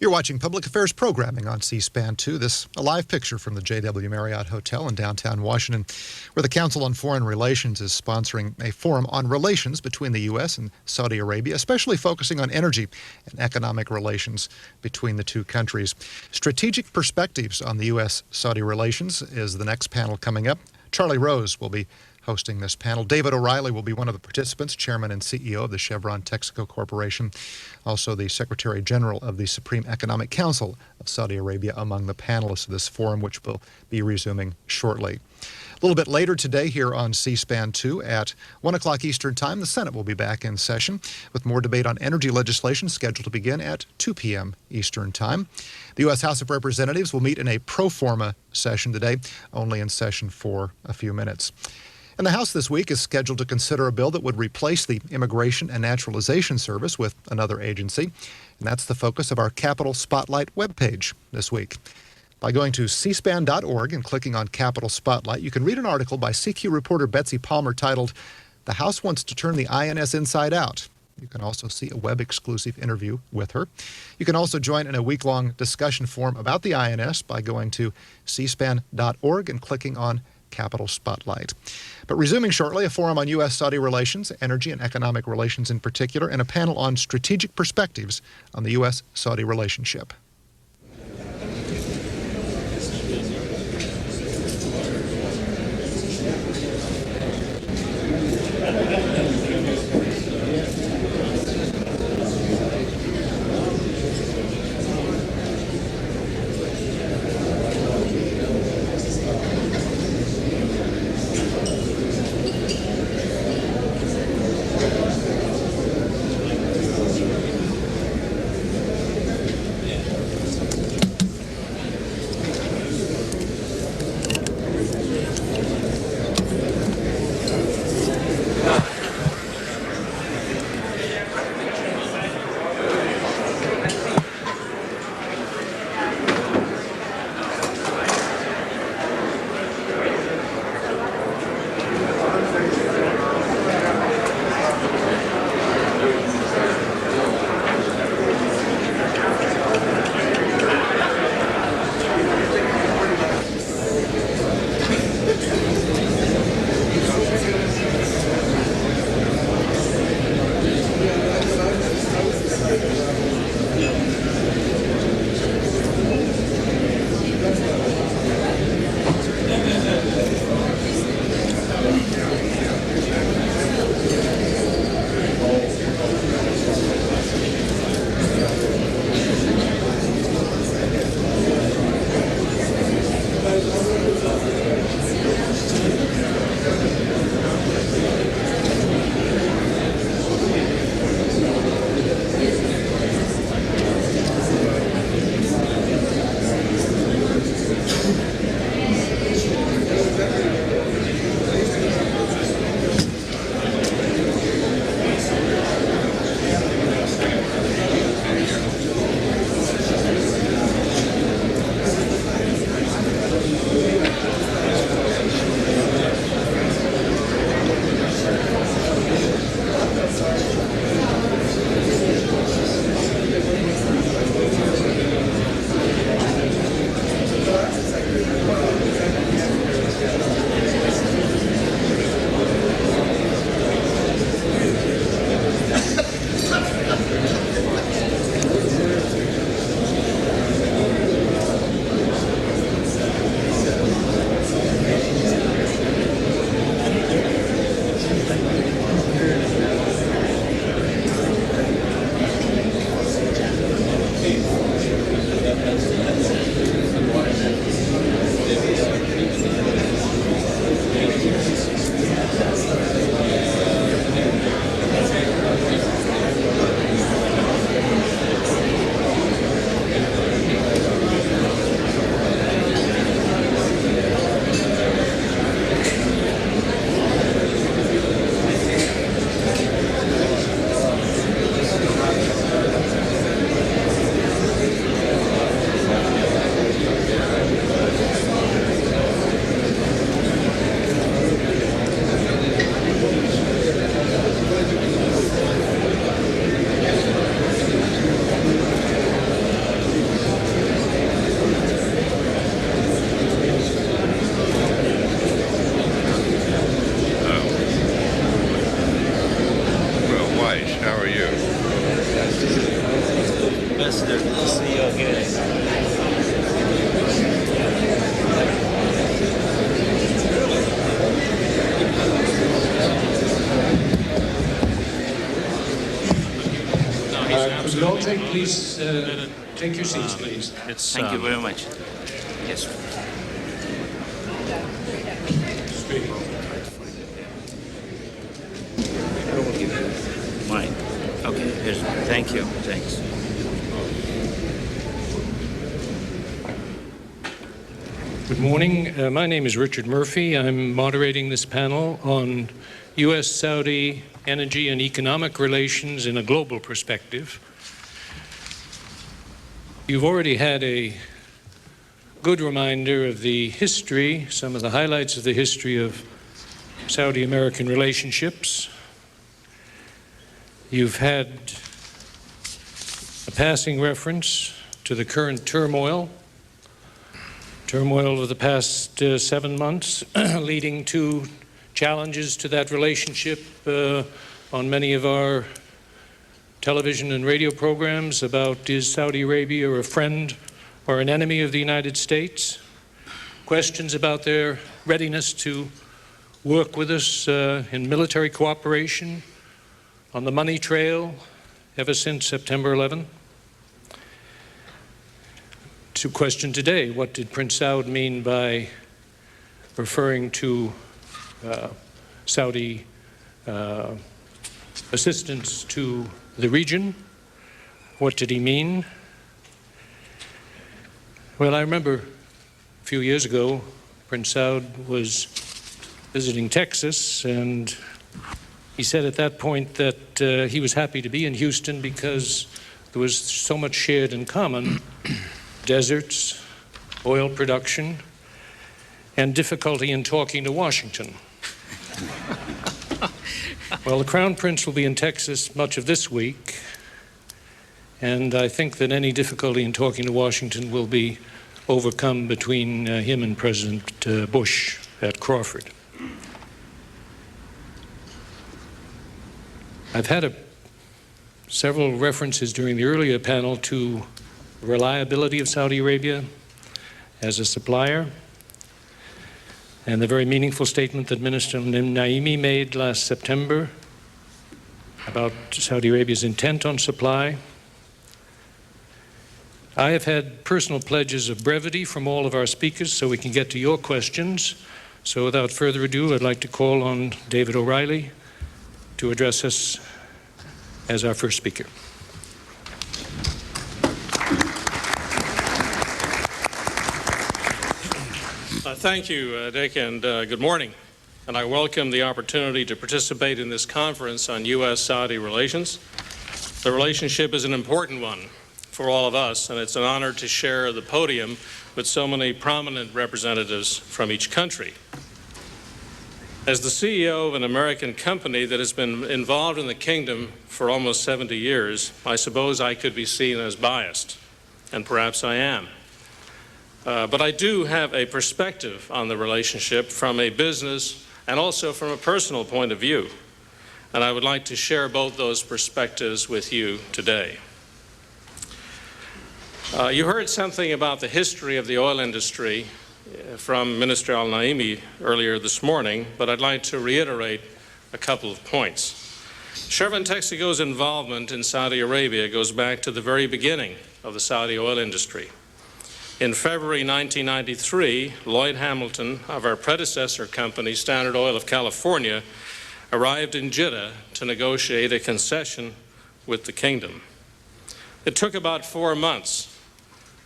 You're watching Public Affairs Programming on C-SPAN 2. This a live picture from the JW Marriott Hotel in downtown Washington, where the Council on Foreign Relations is sponsoring a forum on relations between the U.S. and Saudi Arabia, especially focusing on energy and economic relations between the two countries. Strategic Perspectives on the U.S. Saudi Relations is the next panel coming up. Charlie Rose will be hosting this panel. David O'Reilly will be one of the participants, chairman and CEO of the Chevron Texaco Corporation, also the Secretary General of the Supreme Economic Council of Saudi Arabia, among the panelists of this forum, which will be resuming shortly. A little bit later today here on C-SPAN 2 at 1 o'clock Eastern Time, the Senate will be back in session with more debate on energy legislation scheduled to begin at 2 p.m. Eastern Time. The U.S. House of Representatives will meet in a pro forma session today, only in session for a few minutes. And the House this week is scheduled to consider a bill that would replace the Immigration and Naturalization Service with another agency. And that's the focus of our Capitol Spotlight webpage this week. By going to cspan.org and clicking on Capitol Spotlight, you can read an article by CQ reporter Betsy Palmer titled, "The House Wants to Turn the INS Inside Out." You can also see a web-exclusive interview with her. You can also join in a week-long discussion forum about the INS by going to cspan.org and clicking on Capitol Spotlight. But resuming shortly, a forum on U.S. Saudi relations, energy and economic relations in particular, and a panel on strategic perspectives on the U.S. Saudi relationship. Ambassador. Good to see you again. Could you all please take your seats, please. Thank you very much. Yes. Mine. Okay. Here's. Thank you. Thanks. Good morning. My name is Richard Murphy. I'm moderating this panel on U.S. Saudi energy and economic relations in a global perspective. You've already had a good reminder of the history, some of the highlights of the history of Saudi-American relationships. You've had a passing reference to the current turmoil of the past 7 months, leading to challenges to that relationship on many of our television and radio programs about, is Saudi Arabia a friend or an enemy of the United States? Questions about their readiness to work with us in military cooperation on the money trail ever since September 11. To question today, what did Prince Saud mean by referring to Saudi assistance to the region? What did he mean? Well, I remember a few years ago, Prince Saud was visiting Texas, and he said at that point that he was happy to be in Houston because there was so much shared in common: deserts, oil production, and difficulty in talking to Washington. Well, the Crown Prince will be in Texas much of this week, and I think that any difficulty in talking to Washington will be overcome between him and President Bush at Crawford. I've had several references during the earlier panel to the reliability of Saudi Arabia as a supplier, and the very meaningful statement that Minister Naimi made last September about Saudi Arabia's intent on supply. I have had personal pledges of brevity from all of our speakers so we can get to your questions. So without further ado, I'd like to call on David O'Reilly to address us as our first speaker. Thank you, Dick, and good morning. And I welcome the opportunity to participate in this conference on U.S. Saudi relations. The relationship is an important one for all of us, and it's an honor to share the podium with so many prominent representatives from each country. As the CEO of an American company that has been involved in the kingdom for almost 70 years, I suppose I could be seen as biased, and perhaps I am. But I do have a perspective on the relationship from a business and also from a personal point of view. And I would like to share both those perspectives with you today. You heard something about the history of the oil industry from Minister Al-Naimi earlier this morning, but I'd like to reiterate a couple of points. Chevron Texaco's involvement in Saudi Arabia goes back to the very beginning of the Saudi oil industry. In February 1993, Lloyd Hamilton of our predecessor company, Standard Oil of California, arrived in Jeddah to negotiate a concession with the kingdom. It took about 4 months,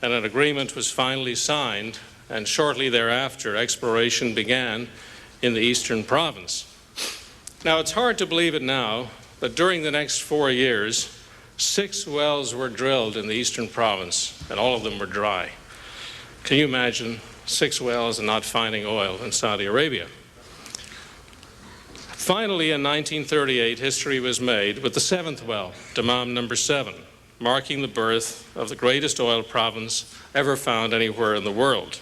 and an agreement was finally signed, and shortly thereafter, exploration began in the eastern province. Now, it's hard to believe it now, but during the next 4 years, 6 wells were drilled in the eastern province, and all of them were dry. Can you imagine 6 wells and not finding oil in Saudi Arabia? Finally, in 1938, history was made with the 7th well, Dammam number 7, marking the birth of the greatest oil province ever found anywhere in the world.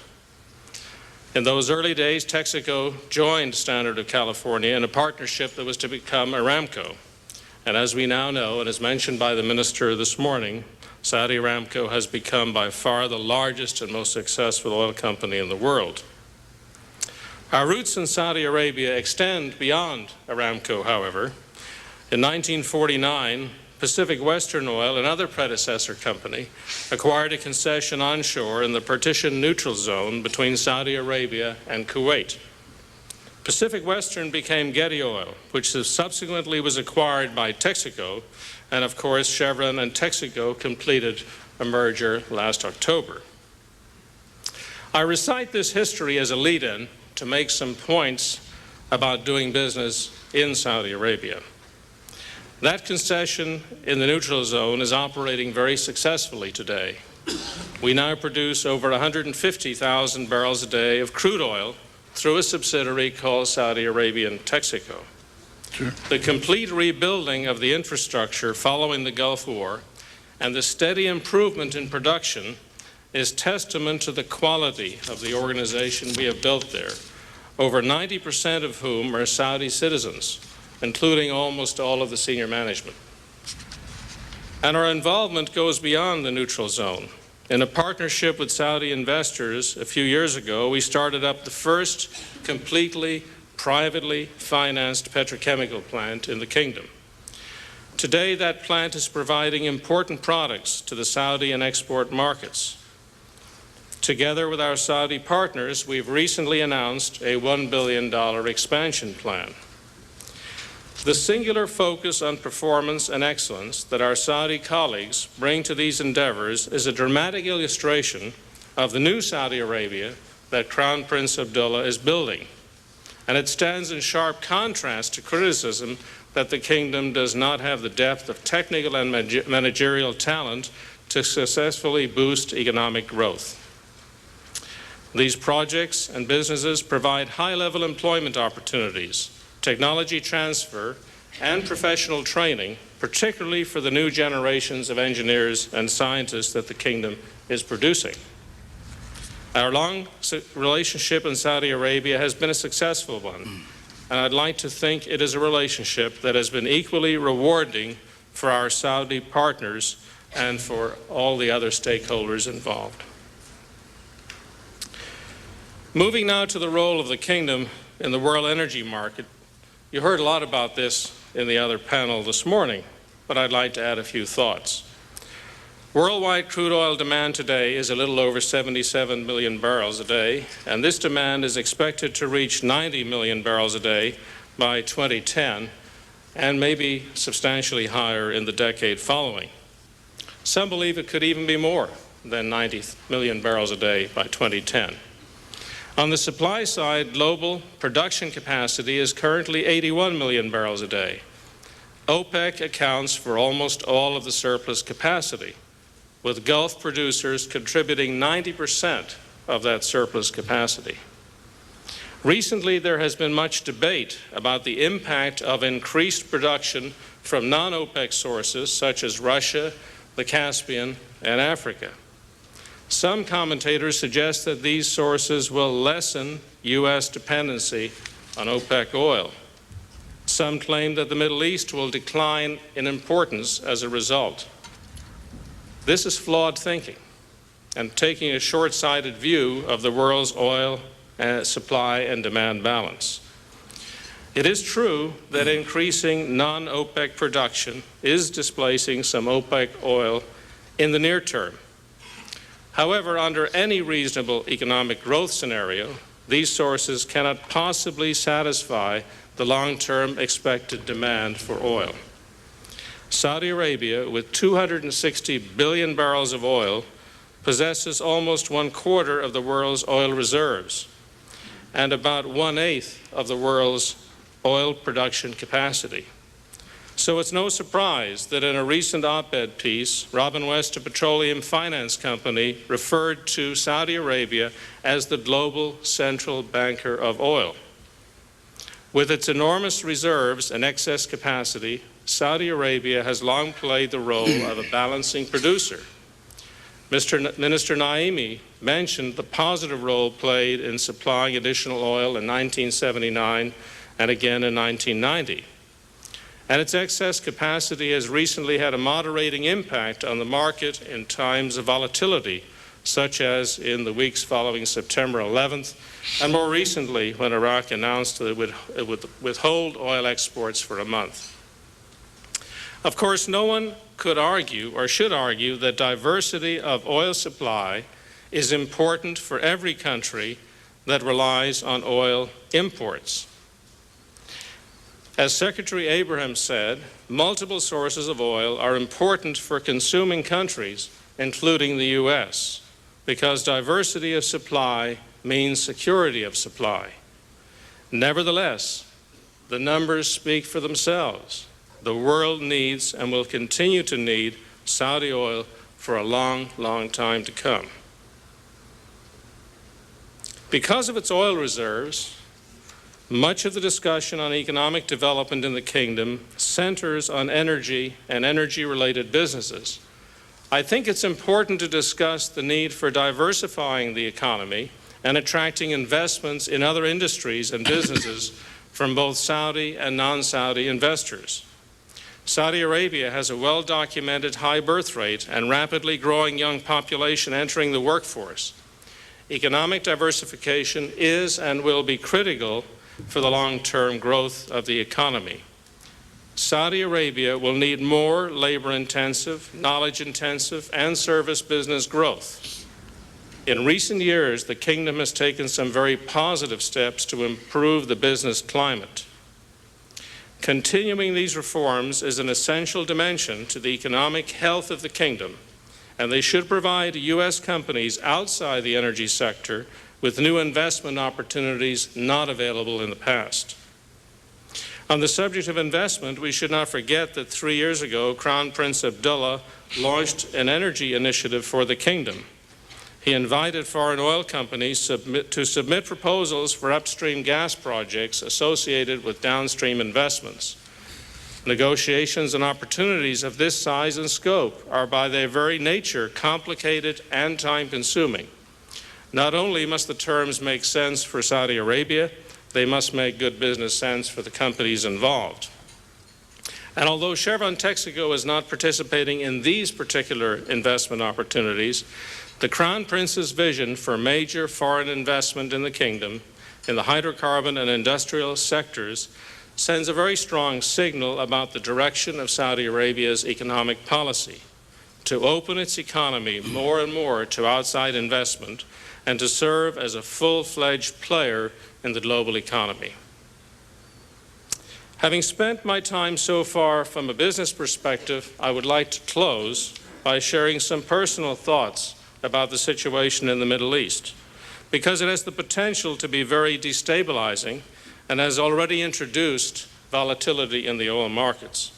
In those early days, Texaco joined Standard of California in a partnership that was to become Aramco. And as we now know, and as mentioned by the minister this morning, Saudi Aramco has become by far the largest and most successful oil company in the world. Our roots in Saudi Arabia extend beyond Aramco, however. In 1949, Pacific Western Oil, another predecessor company, acquired a concession onshore in the partition neutral zone between Saudi Arabia and Kuwait. Pacific Western became Getty Oil, which subsequently was acquired by Texaco, and of course Chevron and Texaco completed a merger last October. I recite this history as a lead-in to make some points about doing business in Saudi Arabia. That concession in the neutral zone is operating very successfully today. We now produce over 150,000 barrels a day of crude oil through a subsidiary called Saudi Arabian Texaco. Sure. The complete rebuilding of the infrastructure following the Gulf War and the steady improvement in production is testament to the quality of the organization we have built there, over 90% of whom are Saudi citizens, including almost all of the senior management. And our involvement goes beyond the neutral zone. In a partnership with Saudi investors a few years ago, we started up the first completely privately financed petrochemical plant in the kingdom. Today, that plant is providing important products to the Saudi and export markets. Together with our Saudi partners, we've recently announced a $1 billion expansion plan. The singular focus on performance and excellence that our Saudi colleagues bring to these endeavors is a dramatic illustration of the new Saudi Arabia that Crown Prince Abdullah is building. And it stands in sharp contrast to criticism that the kingdom does not have the depth of technical and managerial talent to successfully boost economic growth. These projects and businesses provide high-level employment opportunities, technology transfer, and professional training, particularly for the new generations of engineers and scientists that the kingdom is producing. Our long relationship in Saudi Arabia has been a successful one, and I'd like to think it is a relationship that has been equally rewarding for our Saudi partners and for all the other stakeholders involved. Moving now to the role of the kingdom in the world energy market. You heard a lot about this in the other panel this morning, but I'd like to add a few thoughts. Worldwide crude oil demand today is a little over 77 million barrels a day, and this demand is expected to reach 90 million barrels a day by 2010, and maybe substantially higher in the decade following. Some believe it could even be more than 90 million barrels a day by 2010. On the supply side, global production capacity is currently 81 million barrels a day. OPEC accounts for almost all of the surplus capacity, with Gulf producers contributing 90% of that surplus capacity. Recently, there has been much debate about the impact of increased production from non-OPEC sources such as Russia, the Caspian, and Africa. Some commentators suggest that these sources will lessen U.S. dependency on OPEC oil. Some claim that the Middle East will decline in importance as a result. This is flawed thinking and taking a short-sighted view of the world's oil supply and demand balance. It is true that increasing non-OPEC production is displacing some OPEC oil in the near term. However, under any reasonable economic growth scenario, these sources cannot possibly satisfy the long-term expected demand for oil. Saudi Arabia, with 260 billion barrels of oil, possesses almost 1/4 of the world's oil reserves and about 1/8 of the world's oil production capacity. So it's no surprise that in a recent op-ed piece, Robin West, a petroleum finance company, referred to Saudi Arabia as the global central banker of oil. With its enormous reserves and excess capacity, Saudi Arabia has long played the role of a balancing producer. Minister Naimi mentioned the positive role played in supplying additional oil in 1979 and again in 1990. and its excess capacity has recently had a moderating impact on the market in times of volatility, such as in the weeks following September 11th, and more recently when Iraq announced that it would withhold oil exports for a month. Of course, no one could argue or should argue that diversity of oil supply is important for every country that relies on oil imports. As Secretary Abraham said, multiple sources of oil are important for consuming countries, including the U.S., because diversity of supply means security of supply. Nevertheless, the numbers speak for themselves. The world needs and will continue to need Saudi oil for a long, long time to come. Because of its oil reserves, much of the discussion on economic development in the kingdom centers on energy and energy-related businesses. I think it's important to discuss the need for diversifying the economy and attracting investments in other industries and businesses from both Saudi and non-Saudi investors. Saudi Arabia has a well-documented high birth rate and rapidly growing young population entering the workforce. Economic diversification is and will be critical for the long-term growth of the economy. Saudi Arabia will need more labor-intensive, knowledge-intensive, and service business growth. In recent years, the kingdom has taken some very positive steps to improve the business climate. Continuing these reforms is an essential dimension to the economic health of the kingdom, and they should provide U.S. companies outside the energy sector with new investment opportunities not available in the past. On the subject of investment, we should not forget that 3 years ago, Crown Prince Abdullah launched an energy initiative for the kingdom. He invited foreign oil companies to submit proposals for upstream gas projects associated with downstream investments. Negotiations and opportunities of this size and scope are by their very nature complicated and time-consuming. Not only must the terms make sense for Saudi Arabia, they must make good business sense for the companies involved. And although Chevron Texaco is not participating in these particular investment opportunities, the Crown Prince's vision for major foreign investment in the kingdom in the hydrocarbon and industrial sectors sends a very strong signal about the direction of Saudi Arabia's economic policy, to open its economy more and more to outside investment and to serve as a full-fledged player in the global economy. Having spent my time so far from a business perspective, I would like to close by sharing some personal thoughts about the situation in the Middle East, because it has the potential to be very destabilizing and has already introduced volatility in the oil markets.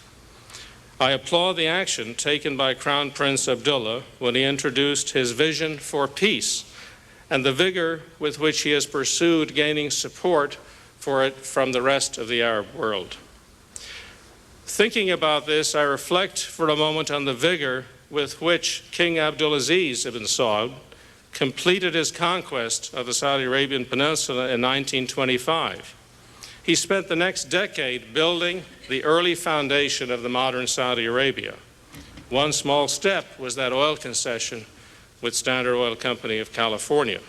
I applaud the action taken by Crown Prince Abdullah when he introduced his vision for peace and the vigor with which he has pursued gaining support for it from the rest of the Arab world. Thinking about this, I reflect for a moment on the vigor with which King Abdulaziz ibn Saud completed his conquest of the Saudi Arabian Peninsula in 1925. He spent the next decade building the early foundation of the modern Saudi Arabia. One small step was that oil concession with Standard Oil Company of California.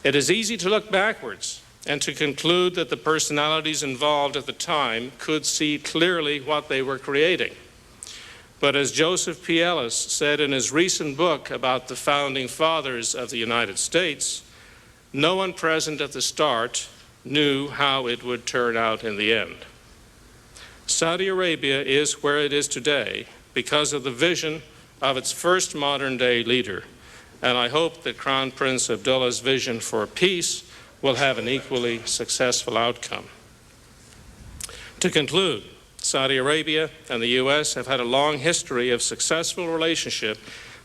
It is easy to look backwards and to conclude that the personalities involved at the time could see clearly what they were creating. But as Joseph P. Ellis said in his recent book about the founding fathers of the United States, no one present at the start knew how it would turn out in the end. Saudi Arabia is where it is today because of the vision of its first modern-day leader, and I hope that Crown Prince Abdullah's vision for peace will have an equally successful outcome. To conclude, Saudi Arabia and the U.S. have had a long history of successful relationship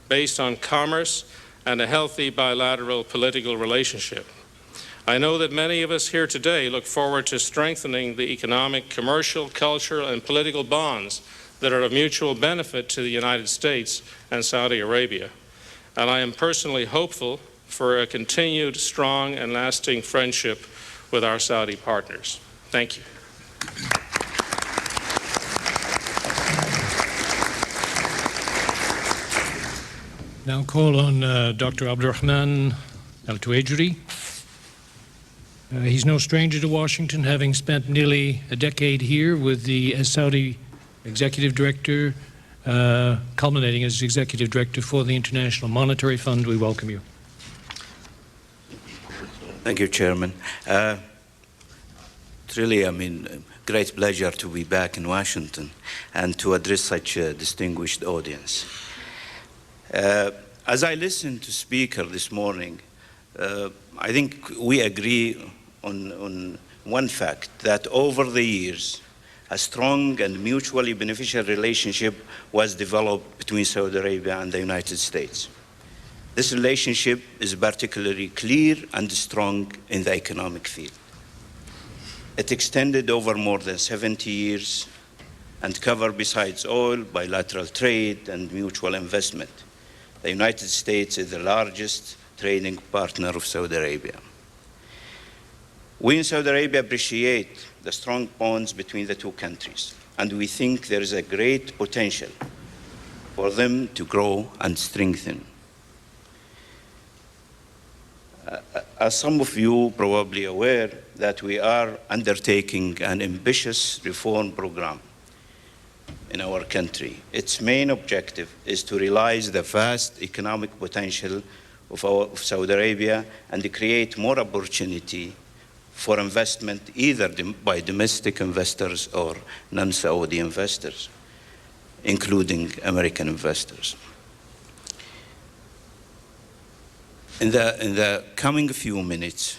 based on commerce and a healthy bilateral political relationship. I know that many of us here today look forward to strengthening the economic, commercial, cultural, and political bonds that are of mutual benefit to the United States and Saudi Arabia. And I am personally hopeful for a continued strong and lasting friendship with our Saudi partners. Thank you. Now call on Dr. Abdurrahman Al-Tuwajri. He's no stranger to Washington, having spent nearly a decade here with the U.S Saudi Executive Director, culminating as Executive Director for the International Monetary Fund. We welcome you. Thank you, Chairman. It's really, great pleasure to be back in Washington and to address such a distinguished audience. As I listened to speaker this morning, I think we agree on one fact, that over the years, a strong and mutually beneficial relationship was developed between Saudi Arabia and the United States. This relationship is particularly clear and strong in the economic field. It extended over more than 70 years and covered, besides oil, bilateral trade and mutual investment. The United States is the largest trading partner of Saudi Arabia. We in Saudi Arabia appreciate the strong bonds between the two countries, and we think there is a great potential for them to grow and strengthen. As some of you probably aware, that we are undertaking an ambitious reform program in our country. Its main objective is to realize the vast economic potential of Saudi Arabia and to create more opportunity for investment, either by domestic investors or non-Saudi investors, including American investors. In the coming few minutes,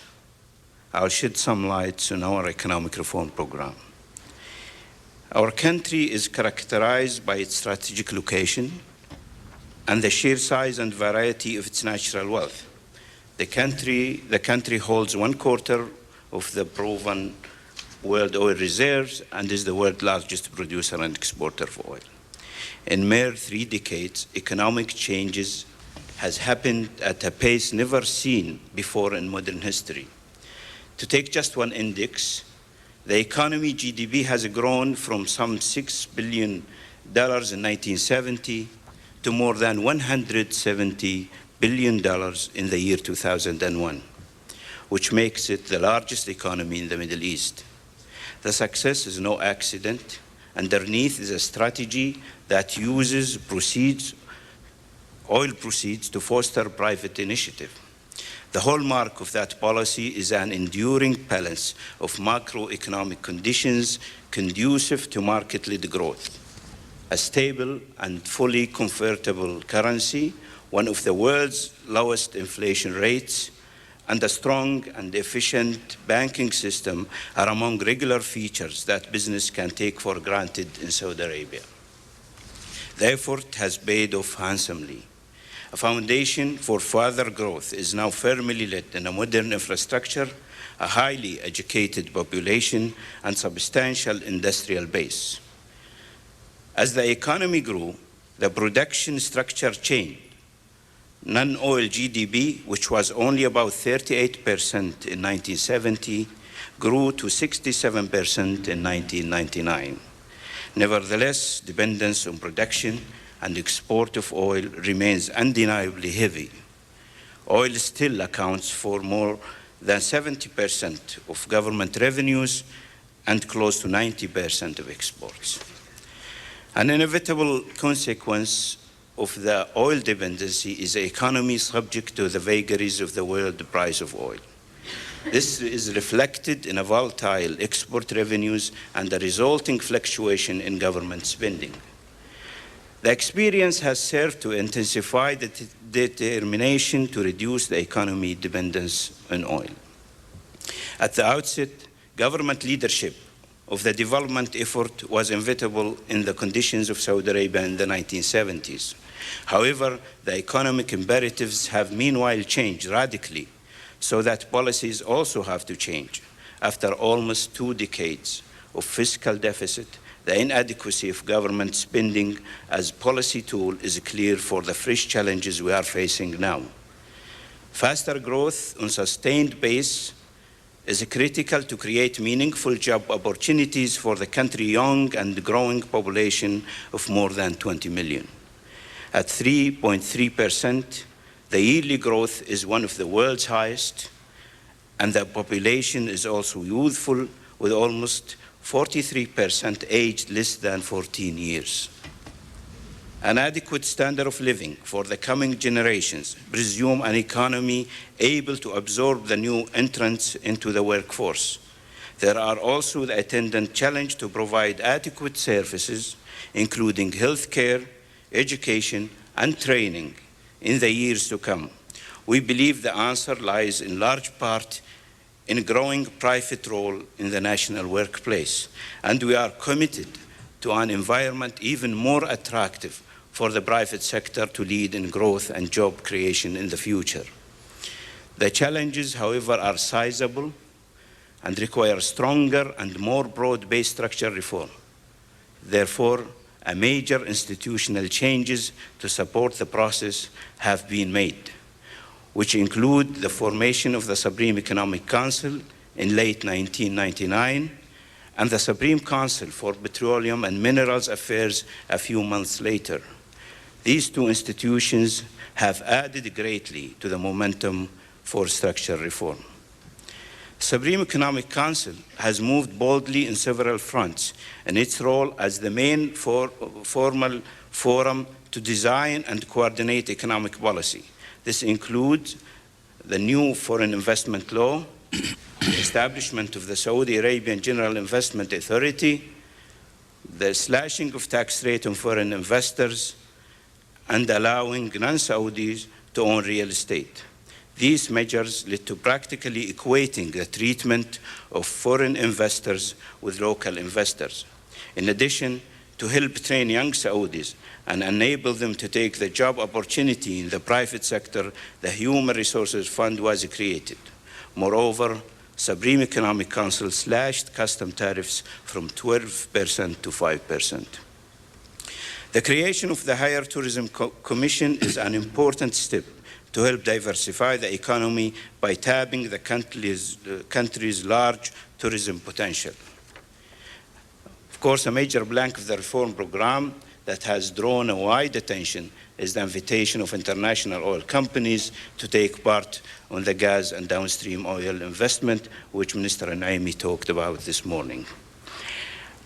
I'll shed some light on our economic reform program. Our country is characterized by its strategic location and the sheer size and variety of its natural wealth. The country holds 1/4 of the proven world oil reserves and is the world's largest producer and exporter of oil. In mere 3 decades, economic changes has happened at a pace never seen before in modern history. To take just one index, the economy GDP has grown from some $6 billion in 1970 to more than $170 billion in the year 2001. Which makes it the largest economy in the Middle East. The success is no accident. Underneath is a strategy that uses oil proceeds to foster private initiative. The hallmark of that policy is an enduring balance of macroeconomic conditions conducive to market-led growth, a stable and fully convertible currency, one of the world's lowest inflation rates, and a strong and efficient banking system are among regular features that business can take for granted in Saudi Arabia. The effort has paid off handsomely. A foundation for further growth is now firmly laid in a modern infrastructure, a highly educated population, and substantial industrial base. As the economy grew, the production structure changed. Non-oil GDP, which was only about 38% in 1970, grew to 67% in 1999. Nevertheless, dependence on production and export of oil remains undeniably heavy. Oil still accounts for more than 70% of government revenues and close to 90% of exports. An inevitable consequence of the oil dependency is the economy subject to the vagaries of the world price of oil. This is reflected in a volatile export revenues and the resulting fluctuation in government spending. The experience has served to intensify the determination to reduce the economy dependence on oil. At the outset, government leadership of the development effort was inevitable in the conditions of Saudi Arabia in the 1970s. However, the economic imperatives have meanwhile changed radically, so that policies also have to change. After almost 2 decades of fiscal deficit, the inadequacy of government spending as policy tool is clear for the fresh challenges we are facing now. Faster growth on sustained base is critical to create meaningful job opportunities for the country's young and growing population of more than 20 million. At 3.3%, the yearly growth is one of the world's highest, and the population is also youthful, with almost 43% aged less than 14 years. An adequate standard of living for the coming generations presume an economy able to absorb the new entrants into the workforce. There are also the attendant challenge to provide adequate services, including health care, education, and training in the years to come. We believe the answer lies in large part in a growing private role in the national workplace, and we are committed to an environment even more attractive for the private sector to lead in growth and job creation in the future. The challenges, however, are sizable and require stronger and more broad-based structural reform. Therefore, a major institutional changes to support the process have been made, which include the formation of the Supreme Economic Council in late 1999 and the Supreme Council for Petroleum and Minerals Affairs a few months later. These two institutions have added greatly to the momentum for structural reform. Supreme Economic Council has moved boldly in several fronts in its role as the main formal forum to design and coordinate economic policy. This includes the new foreign investment law, the establishment of the Saudi Arabian General Investment Authority, the slashing of tax rate on foreign investors, and allowing non-Saudis to own real estate. These measures led to practically equating the treatment of foreign investors with local investors. In addition, to help train young Saudis and enable them to take the job opportunity in the private sector, the Human Resources Fund was created. Moreover, Supreme Economic Council slashed custom tariffs from 12% to 5%. The creation of the Higher Tourism Commission is an important step to help diversify the economy by tapping the country's large tourism potential. Of course, a major plank of the reform program that has drawn a wide attention is the invitation of international oil companies to take part on the gas and downstream oil investment, which Minister Naimi talked about this morning.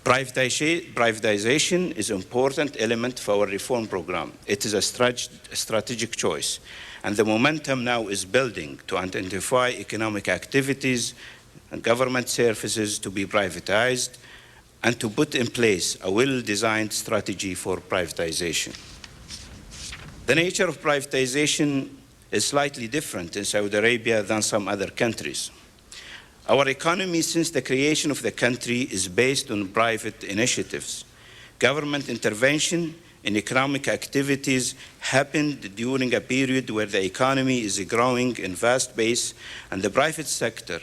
Privatization is an important element of our reform program. It is a strategic choice, and the momentum now is building to identify economic activities and government services to be privatized and to put in place a well-designed strategy for privatization. The nature of privatization is slightly different in Saudi Arabia than some other countries. Our economy, since the creation of the country, is based on private initiatives. Government intervention in economic activities happened during a period where the economy is growing in vast base and the private sector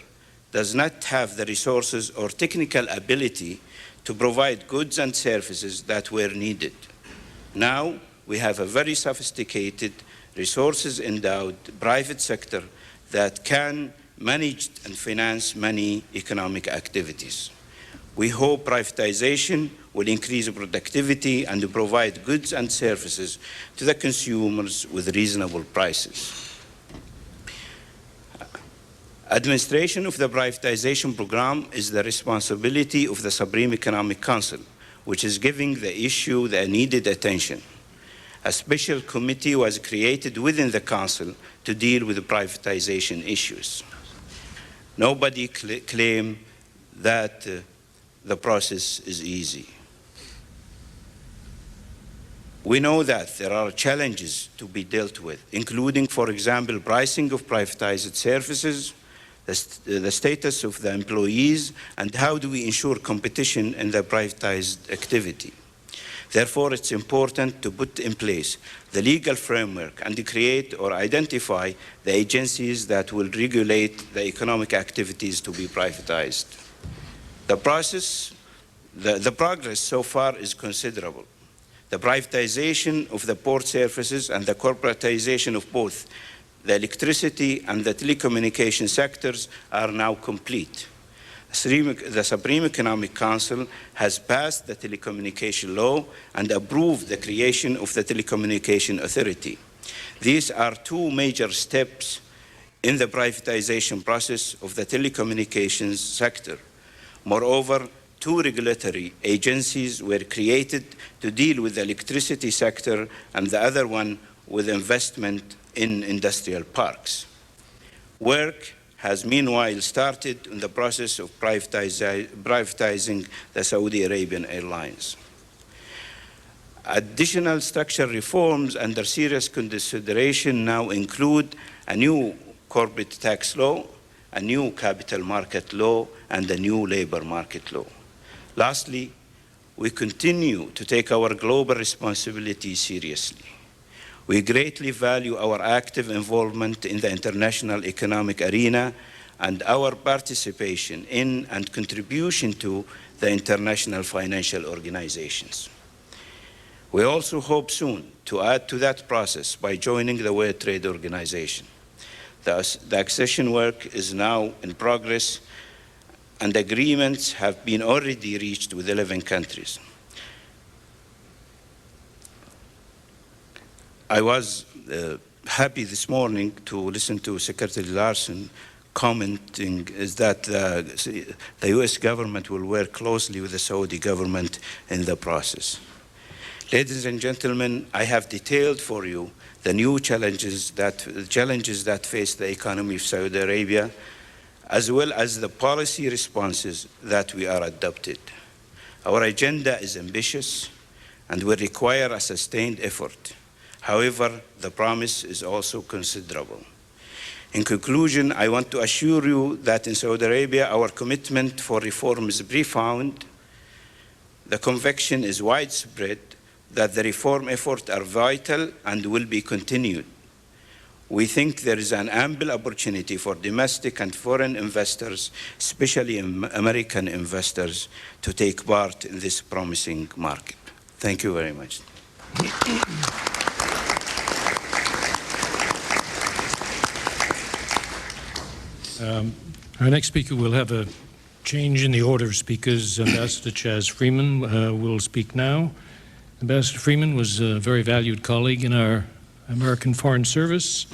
does not have the resources or technical ability to provide goods and services that were needed. Now, we have a very sophisticated, resources-endowed private sector that can manage and finance many economic activities. We hope privatization will increase productivity and provide goods and services to the consumers with reasonable prices. Administration of the privatization program is the responsibility of the Supreme Economic Council, which is giving the issue the needed attention. A special committee was created within the Council to deal with the privatization issues. Nobody claims that the process is easy. We know that there are challenges to be dealt with, including, for example, pricing of privatized services, the status of the employees, and how do we ensure competition in the privatized activity. Therefore, it's important to put in place the legal framework and create or identify the agencies that will regulate the economic activities to be privatized. The progress so far is considerable. The privatization of the port services and the corporatization of both the electricity and the telecommunication sectors are now complete. The Supreme Economic Council has passed the telecommunication law and approved the creation of the Telecommunication Authority. These are two major steps in the privatization process of the telecommunications sector. Moreover, two regulatory agencies were created to deal with the electricity sector and the other one with investment in industrial parks. Work has meanwhile started in the process of privatizing the Saudi Arabian Airlines. Additional structural reforms under serious consideration now include a new corporate tax law, a new capital market law, and a new labor market law. Lastly, we continue to take our global responsibility seriously. We greatly value our active involvement in the international economic arena and our participation in and contribution to the international financial organizations. We also hope soon to add to that process by joining the World Trade Organization. The accession work is now in progress, and agreements have been already reached with 11 countries. I was happy this morning to listen to Secretary Larson commenting is that the U.S. government will work closely with the Saudi government in the process. Ladies and gentlemen, I have detailed for you the new challenges that face the economy of Saudi Arabia, as well as the policy responses that we are adopted. Our agenda is ambitious and will require a sustained effort. However, the promise is also considerable. In conclusion, I want to assure you that in Saudi Arabia, our commitment for reform is profound. The conviction is widespread that the reform efforts are vital and will be continued. We think there is an ample opportunity for domestic and foreign investors, especially American investors, to take part in this promising market. Thank you very much. Our next speaker will have a change in the order of speakers. Ambassador Chaz Freeman will speak now. Ambassador Freeman was a very valued colleague in our American Foreign Service,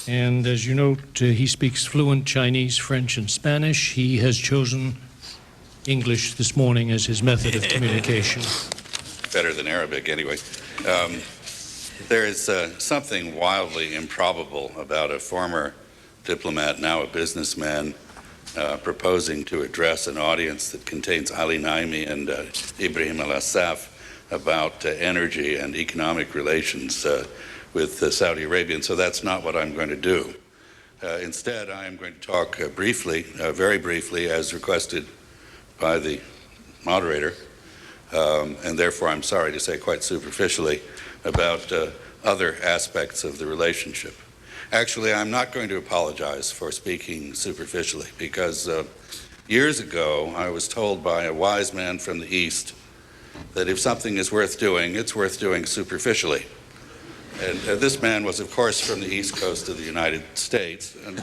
and as you note, he speaks fluent Chinese, French, and Spanish. He has chosen English this morning as his method of communication. Better than Arabic, anyway. There is something wildly improbable about a former diplomat, now a businessman, proposing to address an audience that contains Ali Naimi and Ibrahim Al-Assaf about energy and economic relations with Saudi Arabia, and so that's not what I'm going to do. Instead, I am going to talk briefly, very briefly, as requested by the moderator, and therefore I'm sorry to say quite superficially, about other aspects of the relationship. Actually, I'm not going to apologize for speaking superficially, because years ago I was told by a wise man from the East that if something is worth doing, it's worth doing superficially. And this man was, of course, from the East Coast of the United States. And,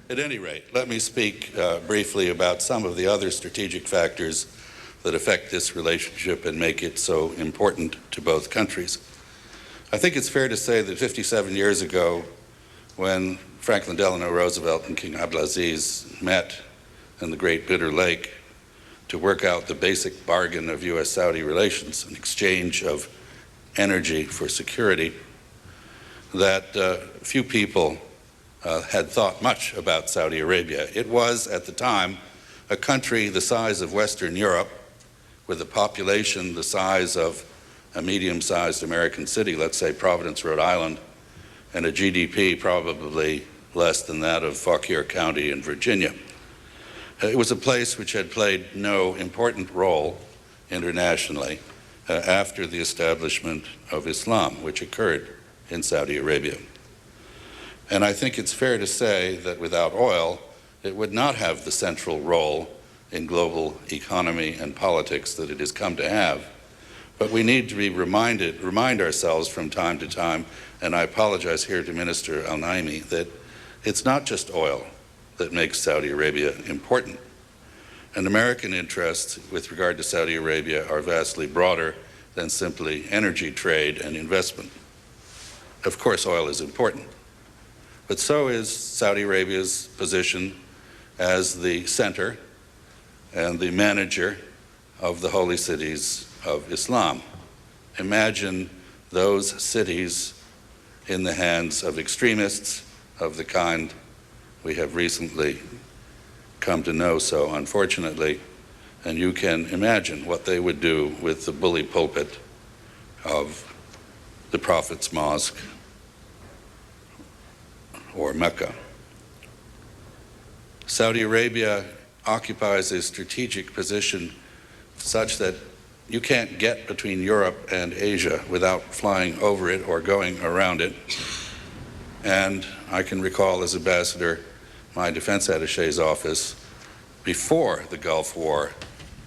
at any rate, let me speak briefly about some of the other strategic factors that affect this relationship and make it so important to both countries. I think it's fair to say that 57 years ago, when Franklin Delano Roosevelt and King Abdulaziz met in the Great Bitter Lake to work out the basic bargain of U.S. Saudi relations, an exchange of energy for security, that few people had thought much about Saudi Arabia. It was, at the time, a country the size of Western Europe, with a population the size of a medium-sized American city, let's say Providence, Rhode Island, and a GDP probably less than that of Fauquier County in Virginia. It was a place which had played no important role internationally after the establishment of Islam, which occurred in Saudi Arabia. And I think it's fair to say that without oil, it would not have the central role in global economy and politics that it has come to have. But we need to be remind ourselves from time to time, and I apologize here to Minister Al-Naimi, that it's not just oil that makes Saudi Arabia important. And American interests with regard to Saudi Arabia are vastly broader than simply energy trade and investment. Of course, oil is important, but so is Saudi Arabia's position as the center and the manager of the holy cities of Islam. Imagine those cities in the hands of extremists of the kind we have recently come to know so unfortunately, and you can imagine what they would do with the bully pulpit of the Prophet's Mosque or Mecca. Saudi Arabia occupies a strategic position such that you can't get between Europe and Asia without flying over it or going around it. And I can recall as ambassador, my defense attaché's office, before the Gulf War,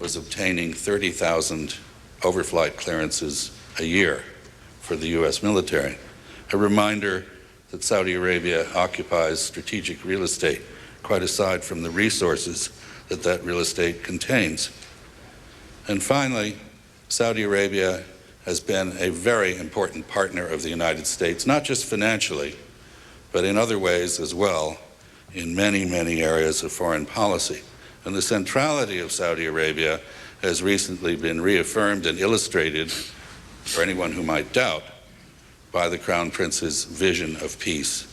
was obtaining 30,000 overflight clearances a year for the U.S. military. A reminder that Saudi Arabia occupies strategic real estate, quite aside from the resources that that real estate contains. And finally, Saudi Arabia has been a very important partner of the United States, not just financially, but in other ways as well, in many, many areas of foreign policy. And the centrality of Saudi Arabia has recently been reaffirmed and illustrated, for anyone who might doubt, by the Crown Prince's vision of peace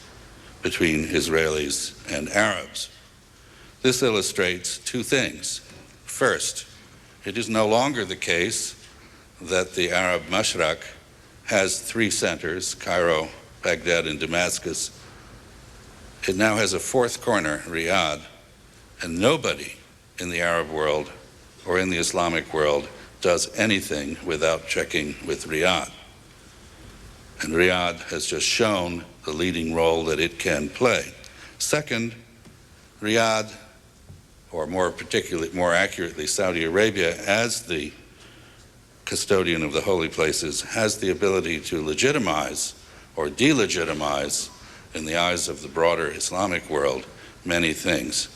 between Israelis and Arabs. This illustrates two things. First, it is no longer the case that the Arab Mashriq has three centers, Cairo, Baghdad, and Damascus. It now has a fourth corner, Riyadh, and nobody in the Arab world or in the Islamic world does anything without checking with Riyadh. And Riyadh has just shown the leading role that it can play. Second, Riyadh, or more accurately, Saudi Arabia, as the custodian of the holy places, has the ability to legitimize or delegitimize, in the eyes of the broader Islamic world, many things.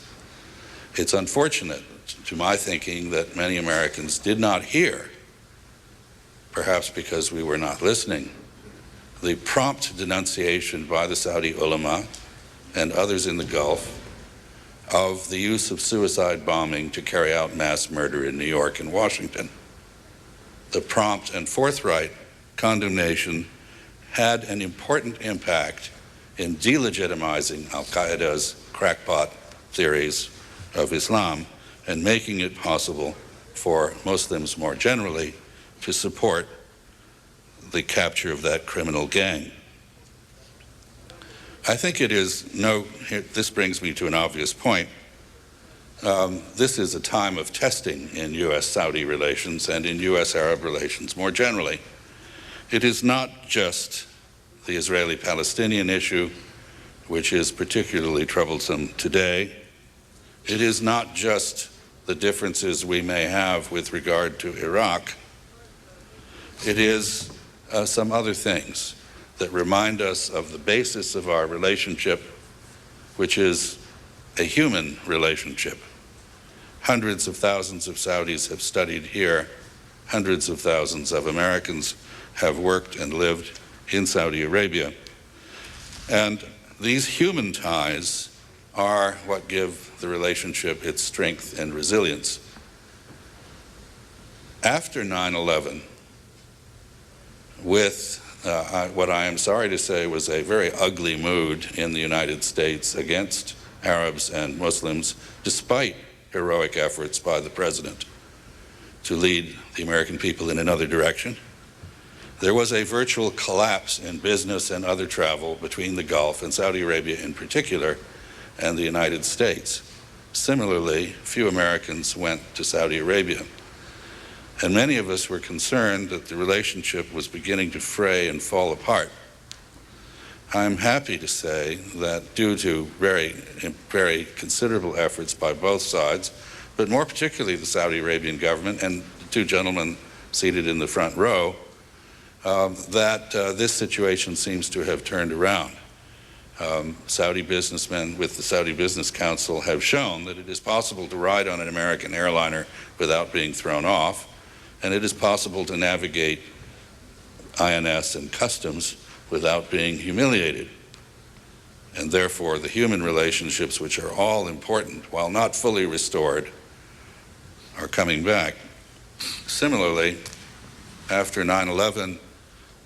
It's unfortunate, to my thinking, that many Americans did not hear, perhaps because we were not listening, the prompt denunciation by the Saudi ulama and others in the Gulf of the use of suicide bombing to carry out mass murder in New York and Washington. The prompt and forthright condemnation had an important impact in delegitimizing al-Qaeda's crackpot theories of Islam and making it possible for Muslims more generally to support the capture of that criminal gang. I think it is this brings me to an obvious point. This is a time of testing in U.S. Saudi relations and in U.S. Arab relations more generally. It is not just the Israeli-Palestinian issue, which is particularly troublesome today. It is not just the differences we may have with regard to Iraq. It is some other things that remind us of the basis of our relationship, which is a human relationship. Hundreds of thousands of Saudis have studied here. Hundreds of thousands of Americans have worked and lived in Saudi Arabia. And these human ties are what give the relationship its strength and resilience. After 9/11, with what I am sorry to say was a very ugly mood in the United States against Arabs and Muslims, despite heroic efforts by the president to lead the American people in another direction, there was a virtual collapse in business and other travel between the Gulf and Saudi Arabia in particular and the United States. Similarly, few Americans went to Saudi Arabia. And many of us were concerned that the relationship was beginning to fray and fall apart. I'm happy to say that due to very considerable efforts by both sides, but more particularly the Saudi Arabian government and the two gentlemen seated in the front row, that this situation seems to have turned around. Saudi businessmen with the Saudi Business Council have shown that it is possible to ride on an American airliner without being thrown off, and it is possible to navigate INS and customs without being humiliated. And therefore, the human relationships, which are all important, while not fully restored, are coming back. Similarly, after 9/11,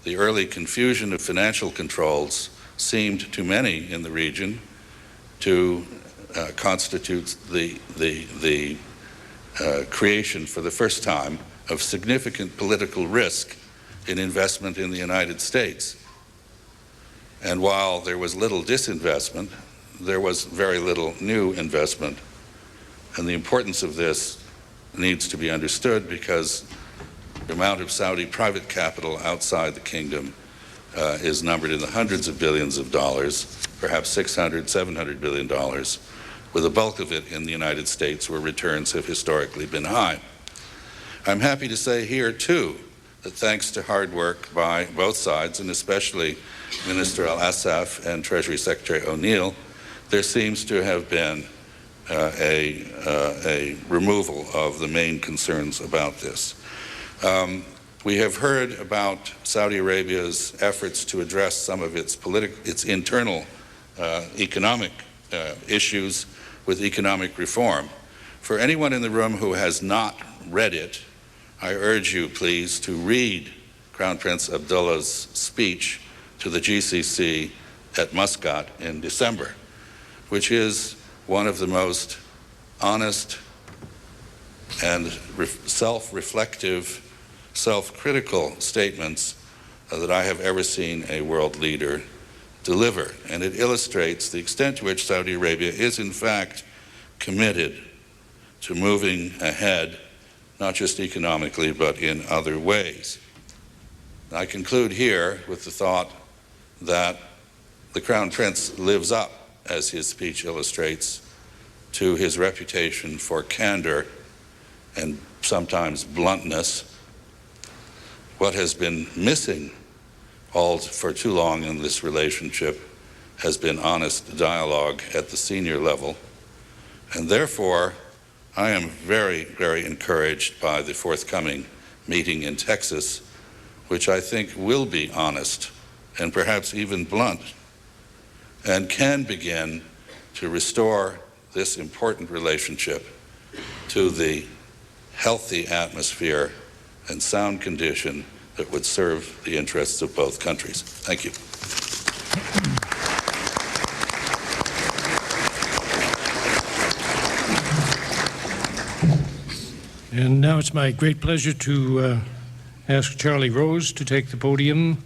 the early confusion of financial controls seemed to many in the region to constitute the creation for the first time of significant political risk in investment in the United States. And while there was little disinvestment, there was very little new investment. And the importance of this needs to be understood because the amount of Saudi private capital outside the kingdom is numbered in the hundreds of billions of dollars, perhaps $600, $700 billion, with the bulk of it in the United States where returns have historically been high. I'm happy to say here, too, that thanks to hard work by both sides, and especially Minister Al-Assaf and Treasury Secretary O'Neill, there seems to have been a removal of the main concerns about this. We have heard about Saudi Arabia's efforts to address some of its internal economic issues with economic reform. For anyone in the room who has not read it, I urge you, please, to read Crown Prince Abdullah's speech to the GCC at Muscat in December, which is one of the most honest and self-reflective, self-critical statements that I have ever seen a world leader deliver. And it illustrates the extent to which Saudi Arabia is, in fact, committed to moving ahead, not just economically, but in other ways. I conclude here with the thought that the Crown Prince lives up, as his speech illustrates, to his reputation for candor and sometimes bluntness. What has been missing all for too long in this relationship has been honest dialogue at the senior level. And therefore, I am very, very encouraged by the forthcoming meeting in Texas, which I think will be honest and perhaps even blunt, and can begin to restore this important relationship to the healthy atmosphere and sound condition that would serve the interests of both countries. Thank you. And now it's my great pleasure to ask Charlie Rose to take the podium.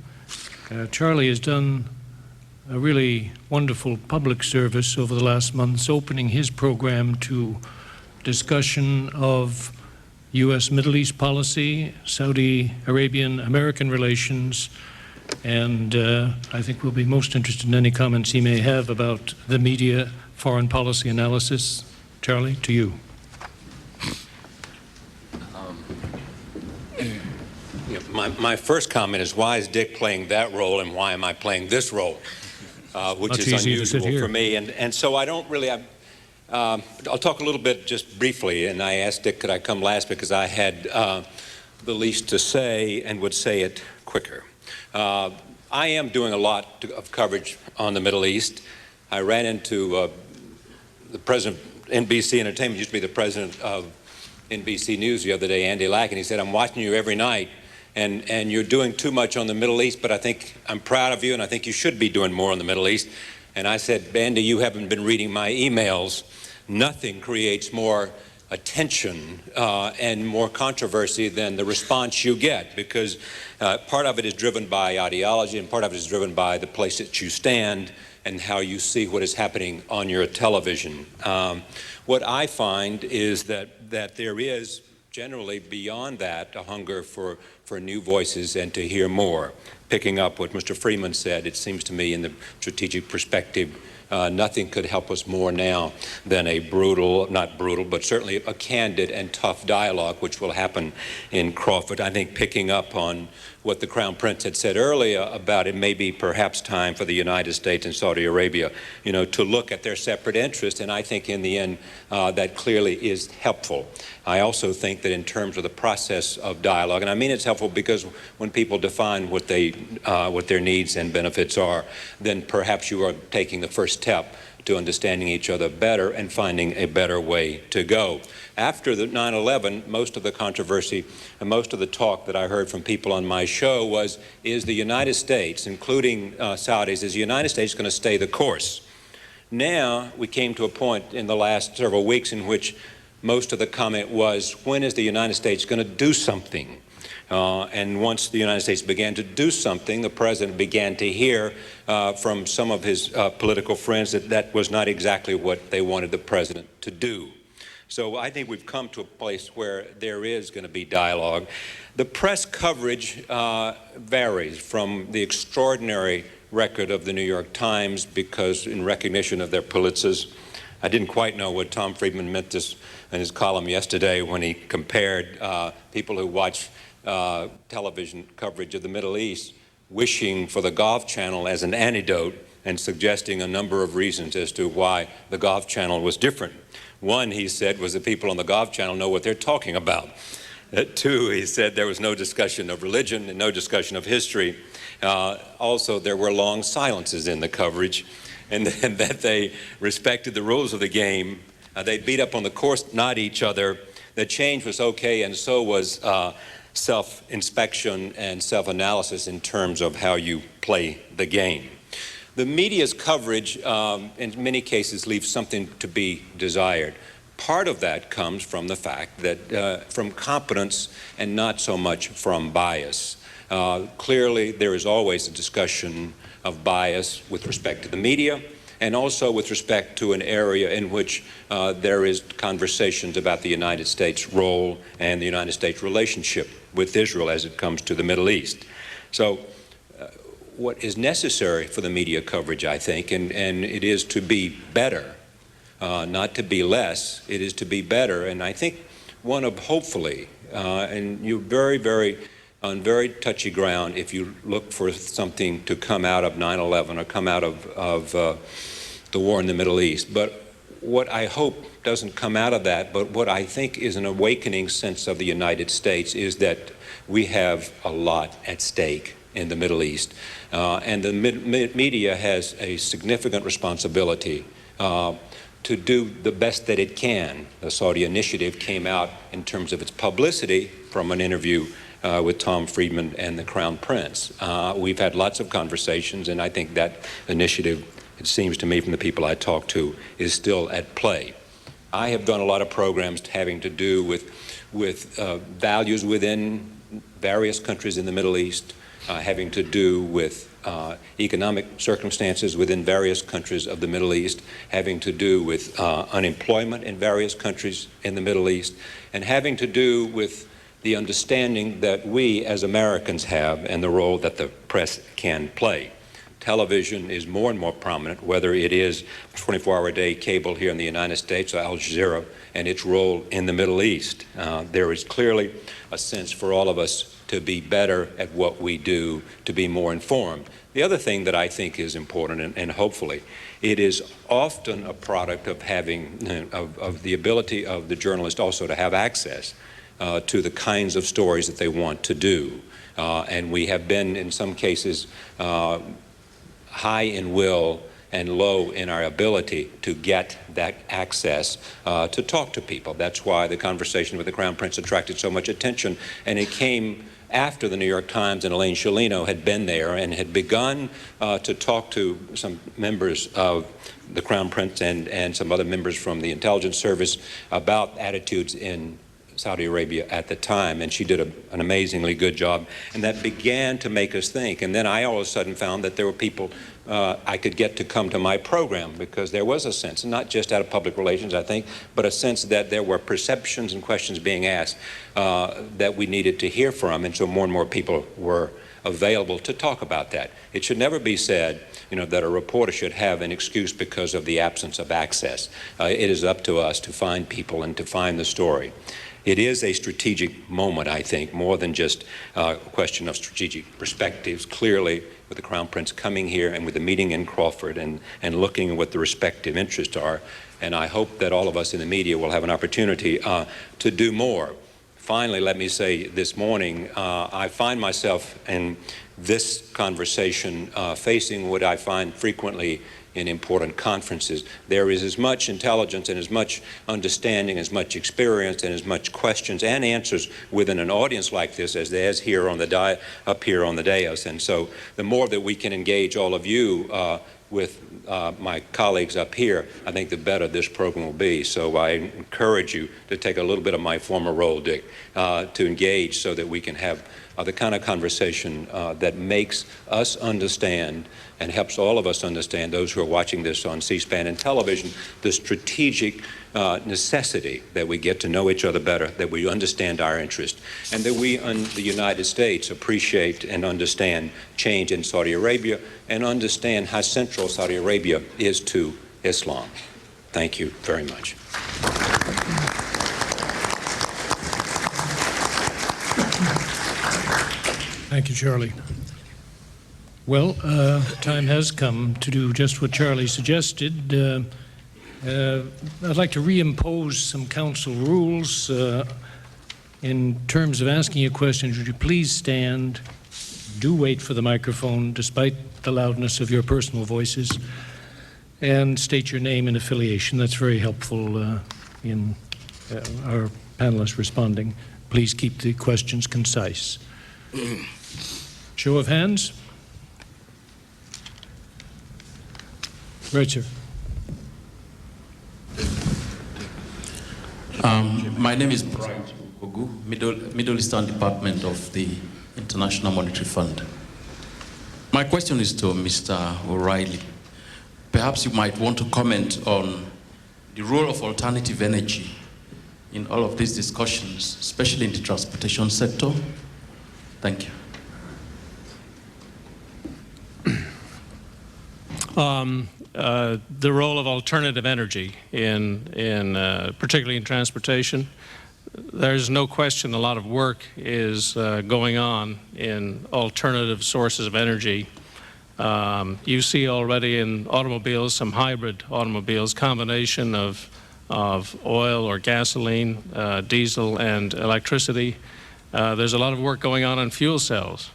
Charlie has done a really wonderful public service over the last months, opening his program to discussion of U.S. Middle East policy, Saudi Arabian-American relations, and I think we'll be most interested in any comments he may have about the media foreign policy analysis. Charlie, to you. My first comment is, why is Dick playing that role and why am I playing this role, which is unusual for me. And so I don't really, I'll talk a little bit just briefly, and I asked Dick could I come last because I had the least to say and would say it quicker. I am doing a lot of coverage on the Middle East. I ran into the president of NBC Entertainment, used to be the president of NBC News the other day, Andy Lack, and he said, I'm watching you every night. And you're doing too much on the Middle East, but I think I'm proud of you, and I think you should be doing more on the Middle East. And I said, Andy, you haven't been reading my emails. Nothing creates more attention and more controversy than the response you get, because part of it is driven by ideology, and part of it is driven by the place that you stand and how you see what is happening on your television. What I find is that there is generally beyond that a hunger for new voices and to hear more. Picking up what Mr. Freeman said, it seems to me in the strategic perspective, nothing could help us more now than a not brutal, but certainly a candid and tough dialogue, which will happen in Crawford. I think picking up on what the Crown Prince had said earlier about it may be perhaps time for the United States and Saudi Arabia, to look at their separate interests, and I think in the end that clearly is helpful. I also think that in terms of the process of dialogue, and I mean it's helpful because when people define what their needs and benefits are, then perhaps you are taking the first step to understanding each other better and finding a better way to go. After the 9/11, most of the controversy and most of the talk that I heard from people on my show was, is the United States, including Saudis, is the United States going to stay the course? Now we came to a point in the last several weeks in which most of the comment was, when is the United States going to do something? And once the United States began to do something, the president began to hear from some of his political friends that that was not exactly what they wanted the president to do. So I think we've come to a place where there is going to be dialogue. The press coverage varies from the extraordinary record of the New York Times, because in recognition of their Pulitzers, I didn't quite know what Tom Friedman meant this in his column yesterday when he compared people who watch television coverage of the Middle East wishing for the Golf Channel as an antidote and suggesting a number of reasons as to why the Golf Channel was different. One, he said, was that people on the Golf Channel know what they're talking about. Two, he said there was no discussion of religion and no discussion of history. Also, there were long silences in the coverage, and that they respected the rules of the game. They beat up on the course, not each other. The change was okay, and so was self-inspection and self-analysis in terms of how you play the game. The media's coverage, in many cases, leaves something to be desired. Part of that comes from the fact that from competence and not so much from bias. Clearly, there is always a discussion of bias with respect to the media, and also with respect to an area in which there is conversations about the United States' role and the United States' relationship with Israel as it comes to the Middle East. So what is necessary for the media coverage, I think, and it is to be better, not to be less, it is to be better. And I think one of, hopefully, and you're on very touchy ground if you look for something to come out of 9/11 or come out of the war in the Middle East. But what I hope doesn't come out of that, but what I think is an awakening sense of the United States, is that we have a lot at stake in the Middle East. And the media has a significant responsibility to do the best that it can. The Saudi initiative came out in terms of its publicity from an interview with Tom Friedman and the Crown Prince. We've had lots of conversations, and I think that initiative, it seems to me from the people I talk to, is still at play. I have done a lot of programs having to do with values within various countries in the Middle East, having to do with economic circumstances within various countries of the Middle East, having to do with unemployment in various countries in the Middle East, and having to do with the understanding that we as Americans have and the role that the press can play. Television is more and more prominent, whether it is 24-hour-a-day cable here in the United States or Al Jazeera and its role in the Middle East. There is clearly a sense for all of us to be better at what we do, to be more informed. The other thing that I think is important, and hopefully, it is often a product of having, of the ability of the journalist also to have access to the kinds of stories that they want to do. And we have been, in some cases, high in will and low in our ability to get that access to talk to people. That's why the conversation with the Crown Prince attracted so much attention, and it came after the New York Times and Elaine Sciolino had been there and had begun to talk to some members of the Crown Prince and some other members from the intelligence service about attitudes in Saudi Arabia at the time, and she did an amazingly good job, and that began to make us think. And then I all of a sudden found that there were people I could get to come to my program, because there was a sense, not just out of public relations, I think, but a sense that there were perceptions and questions being asked that we needed to hear from, and so more and more people were available to talk about that. It should never be said, that a reporter should have an excuse because of the absence of access. It is up to us to find people and to find the story. It is a strategic moment, I think, more than just a question of strategic perspectives. Clearly, with the Crown Prince coming here and with the meeting in Crawford and looking at what the respective interests are, and I hope that all of us in the media will have an opportunity to do more. Finally, let me say this morning, I find myself in this conversation facing what I find frequently in important conferences. There is as much intelligence and as much understanding, as much experience, and as much questions and answers within an audience like this as there is here on the up here on the dais. And so the more that we can engage all of you with my colleagues up here, I think the better this program will be. So I encourage you to take a little bit of my former role, Dick, to engage so that we can have the kind of conversation that makes us understand and helps all of us understand, those who are watching this on C-SPAN and television, the strategic necessity that we get to know each other better, that we understand our interest, and that we in the United States appreciate and understand change in Saudi Arabia and understand how central Saudi Arabia is to Islam. Thank you very much. Thank you, Charlie. Well, time has come to do just what Charlie suggested. I'd like to reimpose some council rules. In terms of asking a question, would you please stand? Do wait for the microphone, despite the loudness of your personal voices, and state your name and affiliation. That's very helpful in our panelists responding. Please keep the questions concise. Show of hands. Right, sir. My name is Brian Ogu, Middle Eastern Department of the International Monetary Fund. My question is to Mr. O'Reilly. Perhaps you might want to comment on the role of alternative energy in all of these discussions, especially in the transportation sector. Thank you. The role of alternative energy particularly in transportation. There's no question a lot of work is going on in alternative sources of energy. You see already in automobiles, some hybrid automobiles, combination of oil or gasoline, diesel and electricity. There's a lot of work going on fuel cells.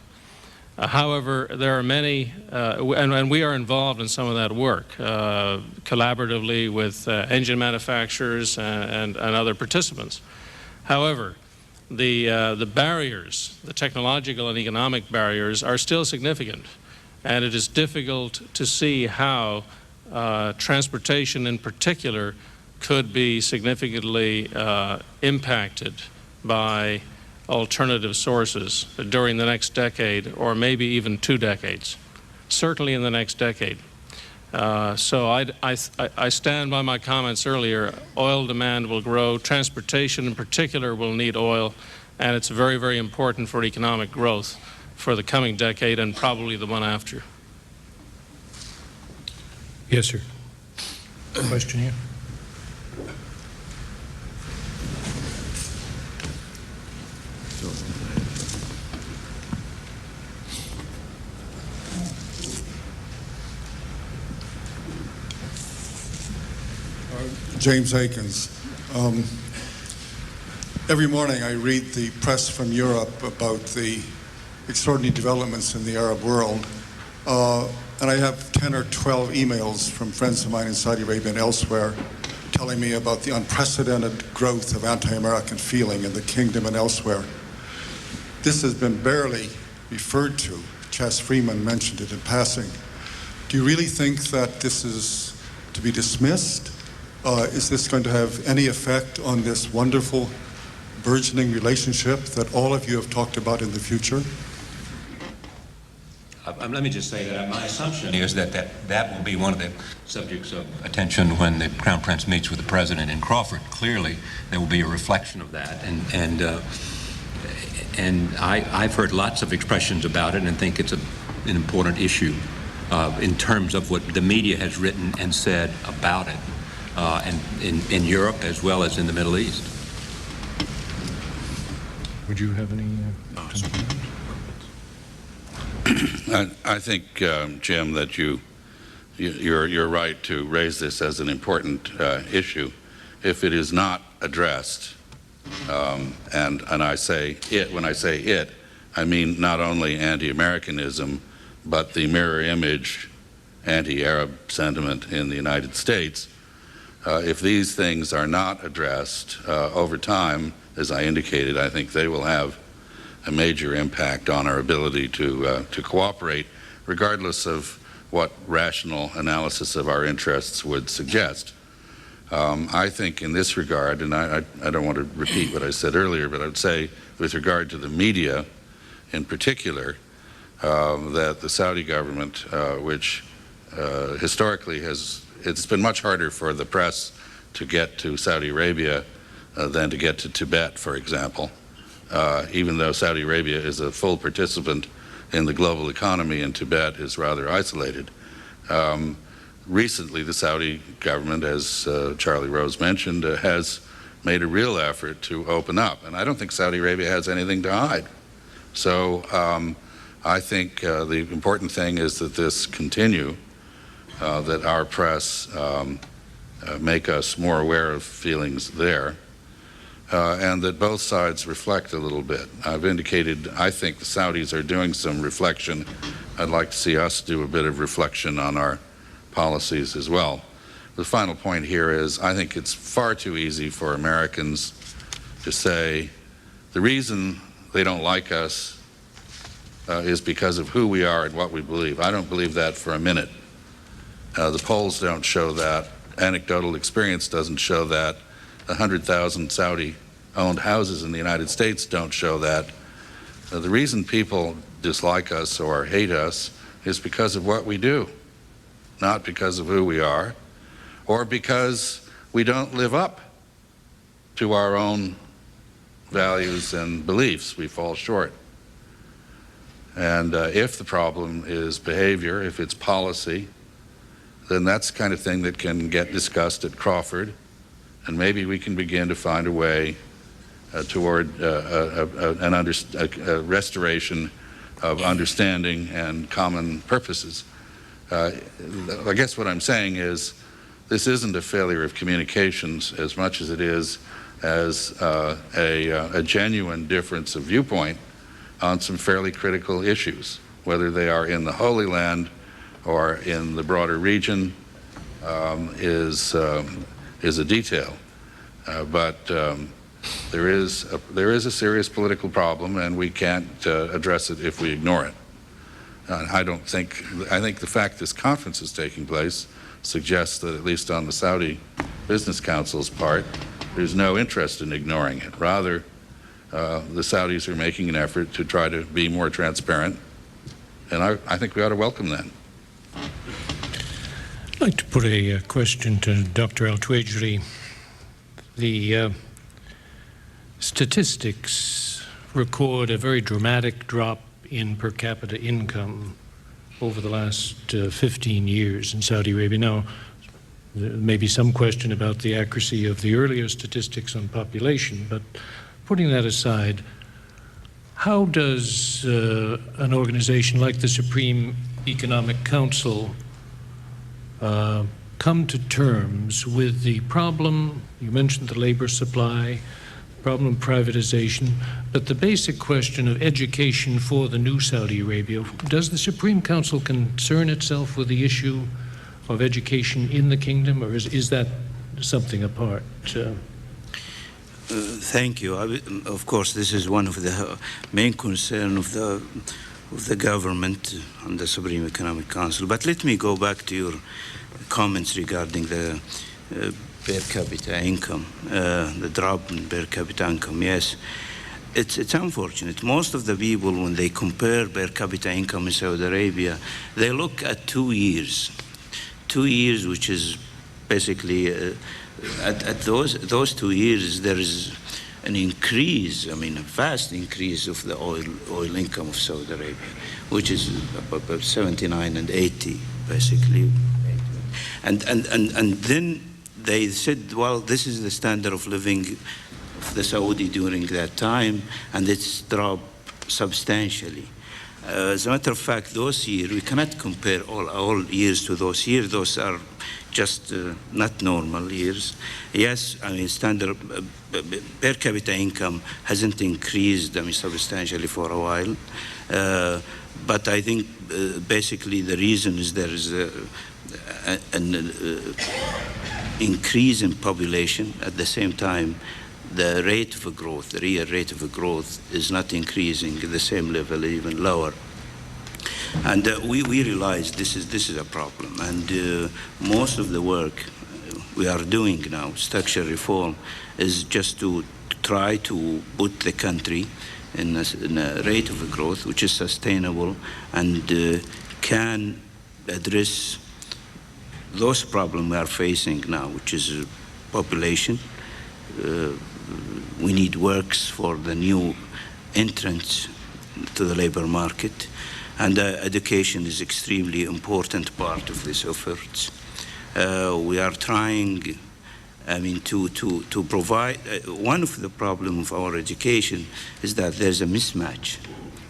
However, there are many, and we are involved in some of that work, collaboratively with engine manufacturers and other participants. However, the barriers, the technological and economic barriers, are still significant, and it is difficult to see how transportation in particular could be significantly impacted by alternative sources during the next decade, or maybe even 2 decades, certainly in the next decade. So I stand by my comments earlier. Oil demand will grow. Transportation in particular will need oil, and it's very, very important for economic growth for the coming decade and probably the one after. Yes, sir. Question here. James Akins. Every morning I read the press from Europe about the extraordinary developments in the Arab world, and I have 10 or 12 emails from friends of mine in Saudi Arabia and elsewhere telling me about the unprecedented growth of anti-American feeling in the kingdom and elsewhere. This has been barely referred to. Chas Freeman mentioned it in passing. Do you really think that this is to be dismissed? Is this going to have any effect on this wonderful, burgeoning relationship that all of you have talked about in the future? Let me just say that my assumption is that will be one of the subjects of attention when the Crown Prince meets with the President in Crawford. Clearly, there will be a reflection of that, and I've heard lots of expressions about it and think it's an important issue in terms of what the media has written and said about it. And in Europe as well as in the Middle East. Would you have any comments? I think, Jim, that you're right to raise this as an important issue. If it is not addressed, and I say it, when I say it, I mean not only anti-Americanism, but the mirror image anti-Arab sentiment in the United States. If these things are not addressed over time, as I indicated, I think they will have a major impact on our ability to cooperate, regardless of what rational analysis of our interests would suggest. I think in this regard, and I don't want to repeat what I said earlier, but I would say with regard to the media in particular, that the Saudi government, which historically it's been much harder for the press to get to Saudi Arabia than to get to Tibet, for example, even though Saudi Arabia is a full participant in the global economy and Tibet is rather isolated. Recently, the Saudi government, as Charlie Rose mentioned, has made a real effort to open up, and I don't think Saudi Arabia has anything to hide. So I think the important thing is that this continue, that our press make us more aware of feelings there, and that both sides reflect a little bit. I've indicated I think the Saudis are doing some reflection. I'd like to see us do a bit of reflection on our policies as well. The final point here is I think it's far too easy for Americans to say the reason they don't like us is because of who we are and what we believe. I don't believe that for a minute. The polls don't show that. Anecdotal experience doesn't show that. 100,000 Saudi-owned houses in the United States don't show that. The reason people dislike us or hate us is because of what we do, not because of who we are, or because we don't live up to our own values and beliefs. We fall short. And if the problem is behavior, if it's policy, then that's the kind of thing that can get discussed at Crawford, and maybe we can begin to find a way toward a restoration of understanding and common purposes. I guess what I'm saying is this isn't a failure of communications as much as it is as a genuine difference of viewpoint on some fairly critical issues, whether they are in the Holy Land or in the broader region is a detail. But there is a serious political problem, and we can't address it if we ignore it. I think the fact this conference is taking place suggests that, at least on the Saudi Business Council's part, there's no interest in ignoring it. Rather, the Saudis are making an effort to try to be more transparent, and I think we ought to welcome that. I'd like to put a question to Dr. Al-Tuwajri. The statistics record a very dramatic drop in per capita income over the last 15 years in Saudi Arabia. Now, there may be some question about the accuracy of the earlier statistics on population, but putting that aside, how does an organization like the Supreme Economic Council come to terms with the problem? You mentioned the labor supply, problem of privatization, but the basic question of education for the new Saudi Arabia. Does the Supreme Council concern itself with the issue of education in the kingdom, or is that something apart? Thank you. Of course, this is one of the main concerns of the government and the Supreme Economic Council. But let me go back to your comments regarding the per capita income, the drop in per capita income. Yes, it's unfortunate. Most of the people, when they compare per capita income in Saudi Arabia, they look at 2 years. 2 years, which is basically at those 2 years, there is an increase, I mean, a vast increase of the oil income of Saudi Arabia, which is about 79 and 80, basically. And then they said, well, this is the standard of living of the Saudi during that time, and it's dropped substantially. As a matter of fact, those years, we cannot compare all years to those years. Those are just not normal years. Yes, I mean, standard per capita income hasn't increased, I mean, substantially for a while. But I think basically the reason is there is an increase in population. At the same time, the rate of growth, the real rate of growth, is not increasing at the same level, even lower. And we realize this is a problem. And most of the work we are doing now, structural reform, is just to try to put the country in a rate of growth which is sustainable and can address those problems we are facing now, which is population. We need works for the new entrants to the labor market, and education is extremely important part of these efforts. We are trying, I mean, to provide, one of the problems of our education is that there's a mismatch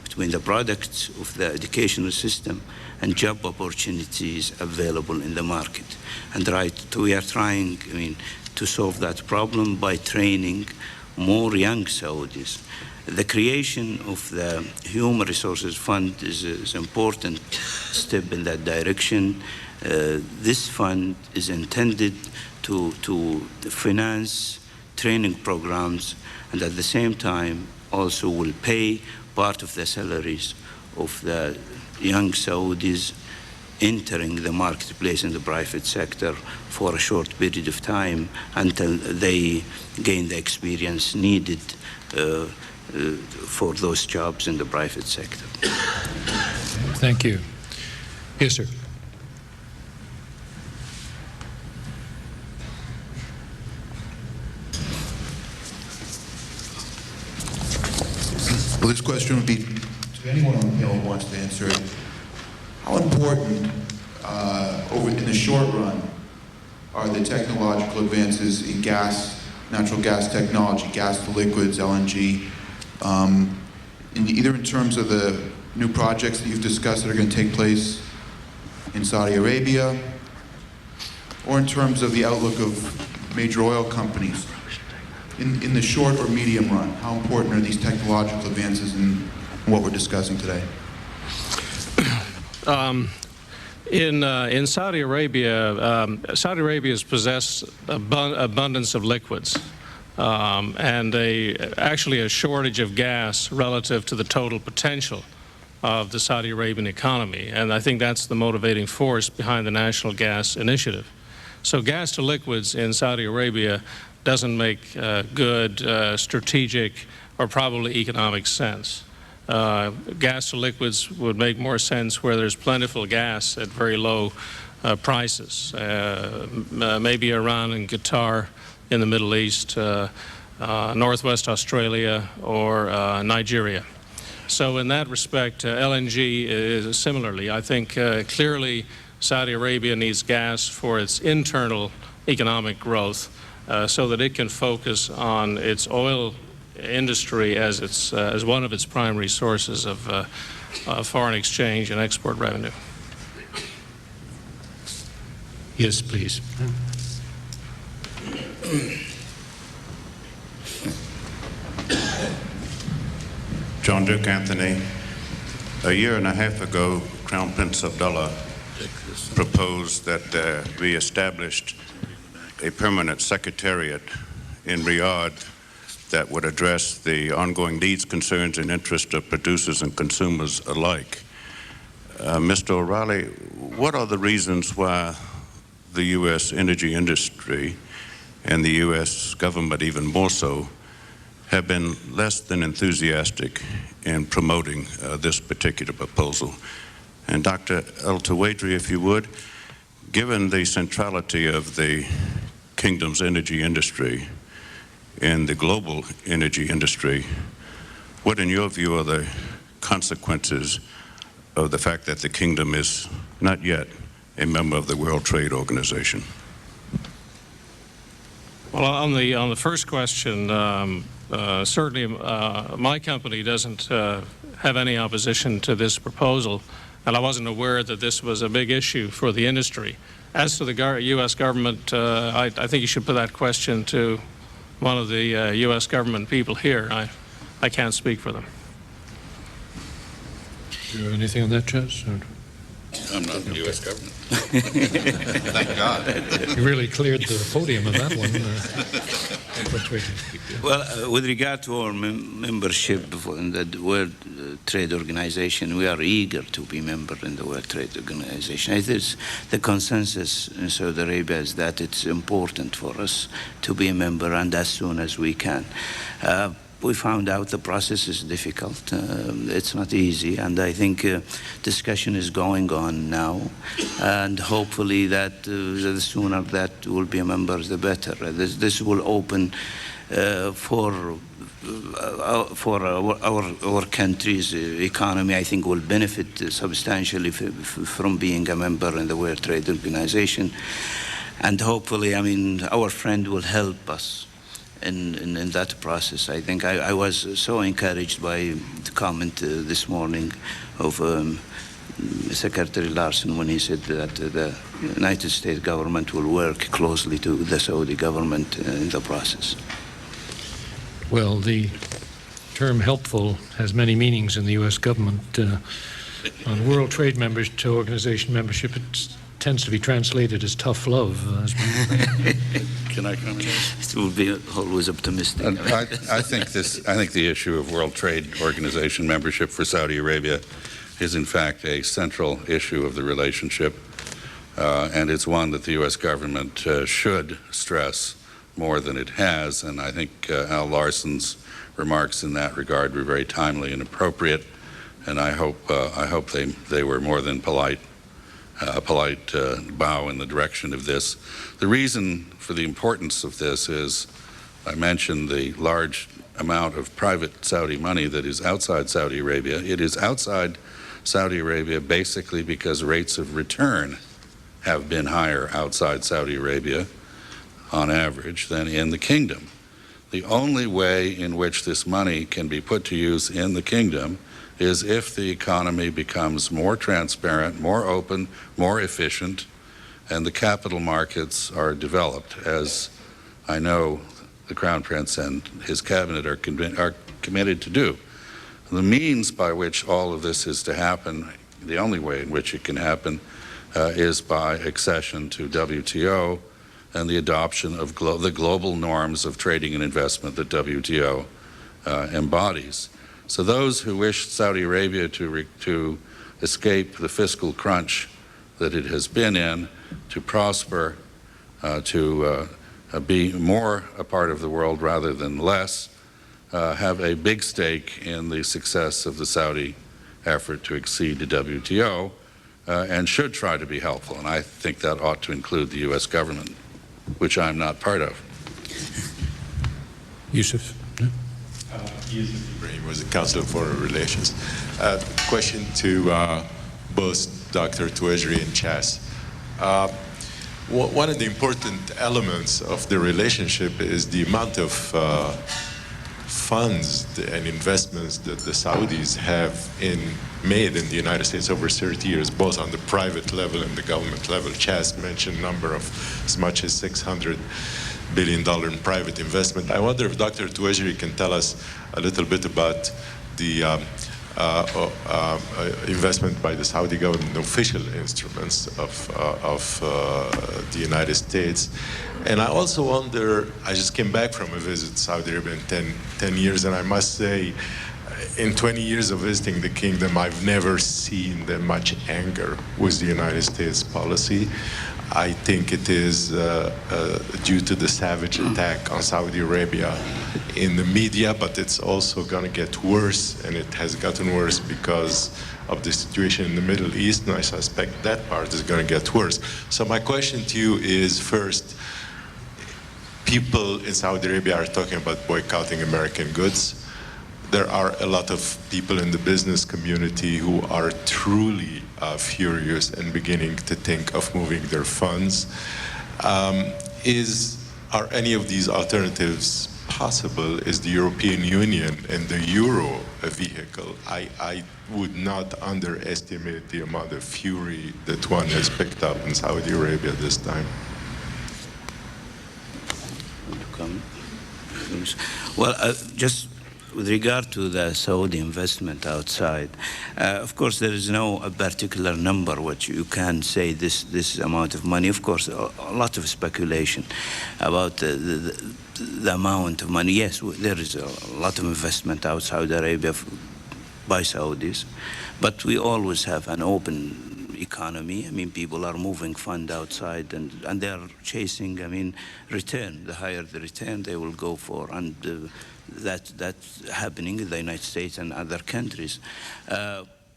between the products of the educational system and job opportunities available in the market. And we are trying, I mean, to solve that problem by training more young Saudis. The creation of the Human Resources Fund is an important step in that direction. This fund is intended to finance training programs, and at the same time also will pay part of the salaries of the young Saudis entering the marketplace in the private sector for a short period of time until they gain the experience needed for those jobs in the private sector. Thank you. Yes, sir. Well, this question would be to anyone on the panel who wants to answer it. How important, in the short run, are the technological advances in natural gas technology, gas to liquids, LNG, either in terms of the new projects that you've discussed that are going to take place in Saudi Arabia, or in terms of the outlook of major oil companies? In the short or medium run, how important are these technological advances in what we're discussing today? In Saudi Arabia, Saudi Arabia has possessed abundance of liquids and actually a shortage of gas relative to the total potential of the Saudi Arabian economy. And I think that's the motivating force behind the National Gas Initiative. So gas to liquids in Saudi Arabia doesn't make good strategic or probably economic sense. Gas to liquids would make more sense where there's plentiful gas at very low prices, maybe Iran and Qatar in the Middle East, Northwest Australia, or Nigeria. So in that respect, LNG is similarly. I think clearly Saudi Arabia needs gas for its internal economic growth so that it can focus on its oil industry as one of its primary sources of foreign exchange and export revenue. Yes, please. John Duke Anthony. A year and a half ago, Crown Prince Abdullah proposed that we established a permanent secretariat in Riyadh that would address the ongoing needs, concerns, and interests of producers and consumers alike. Mr. O'Reilly, what are the reasons why the U.S. energy industry and the U.S. government even more so have been less than enthusiastic in promoting this particular proposal? And Dr. El-Tawadri, if you would, given the centrality of the kingdom's energy industry in the global energy industry, what in your view are the consequences of the fact that the kingdom is not yet a member of the World Trade Organization? Well, on the first question, certainly my company doesn't have any opposition to this proposal, and I wasn't aware that this was a big issue for the industry. As to the U.S. government, I think you should put that question to one of the U.S. government people here. I can't speak for them. Do you have anything on that, Chaz? I'm not in the U.S. government. Thank God. You really cleared the podium on that one. Well, with regard to our membership in the World Trade Organization, we are eager to be member in the World Trade Organization. It is the consensus in Saudi Arabia is that it's important for us to be a member, and as soon as we can. We found out the process is difficult. It's not easy, and I think discussion is going on now, and hopefully that the sooner that we'll be a member, the better. This will open for our country's economy. I think will benefit substantially from being a member in the World Trade Organization, and hopefully, I mean, our friend will help us in that process. I think I was so encouraged by the comment this morning of Secretary Larson when he said that the United States government will work closely to the Saudi government in the process. Well, the term helpful has many meanings in the U.S. government. On World Trade Organization membership, it tends to be translated as tough love. Can I comment? It will be always optimistic. I think the issue of World Trade Organization membership for Saudi Arabia is in fact a central issue of the relationship, and it's one that the U.S. government should stress more than it has. And I think Al Larson's remarks in that regard were very timely and appropriate. And I hope they were more than polite. A polite bow in the direction of this. The reason for the importance of this is, I mentioned the large amount of private Saudi money that is outside Saudi Arabia. It is outside Saudi Arabia basically because rates of return have been higher outside Saudi Arabia on average than in the kingdom. The only way in which this money can be put to use in the kingdom is if the economy becomes more transparent, more open, more efficient, and the capital markets are developed, as I know the Crown Prince and his cabinet are committed to do. The means by which all of this is to happen, the only way in which it can happen, is by accession to WTO and the adoption of the global norms of trading and investment that WTO embodies. So those who wish Saudi Arabia to escape the fiscal crunch that it has been in, to prosper, to be more a part of the world rather than less, have a big stake in the success of the Saudi effort to exceed the WTO, and should try to be helpful. And I think that ought to include the U.S. government, which I'm not part of. Yusuf? Yusuf Ibrahim was the Council of Foreign Relations. Question to both Dr. Tuwajri and Chaz. One of the important elements of the relationship is the amount of funds and investments that the Saudis have made in the United States over 30 years, both on the private level and the government level. Chaz mentioned a number of as much as $600 billion in private investment. I wonder if Dr. Tuwajri can tell us a little bit about the investment by the Saudi government, official instruments of the United States. And I also wonder, I just came back from a visit to Saudi Arabia in 10 years, and I must say, in 20 years of visiting the kingdom, I've never seen that much anger with the United States policy. I think it is due to the savage attack on Saudi Arabia in the media, but it's also going to get worse, and it has gotten worse because of the situation in the Middle East, and I suspect that part is going to get worse. So my question to you is, first, people in Saudi Arabia are talking about boycotting American goods. There are a lot of people in the business community who are truly furious and beginning to think of moving their funds. Is are any of these alternatives possible? Is the European Union and the euro a vehicle? I would not underestimate the amount of fury that one has picked up in Saudi Arabia this time. Well, just with regard to the Saudi investment outside, of course, there is no particular number which you can say this amount of money. Of course, a lot of speculation about the amount of money. Yes, there is a lot of investment out Saudi Arabia by Saudis, but we always have an open economy. I mean, people are moving fund outside and they are chasing, I mean, return. The higher the return they will go for. And that's happening in the United States and other countries.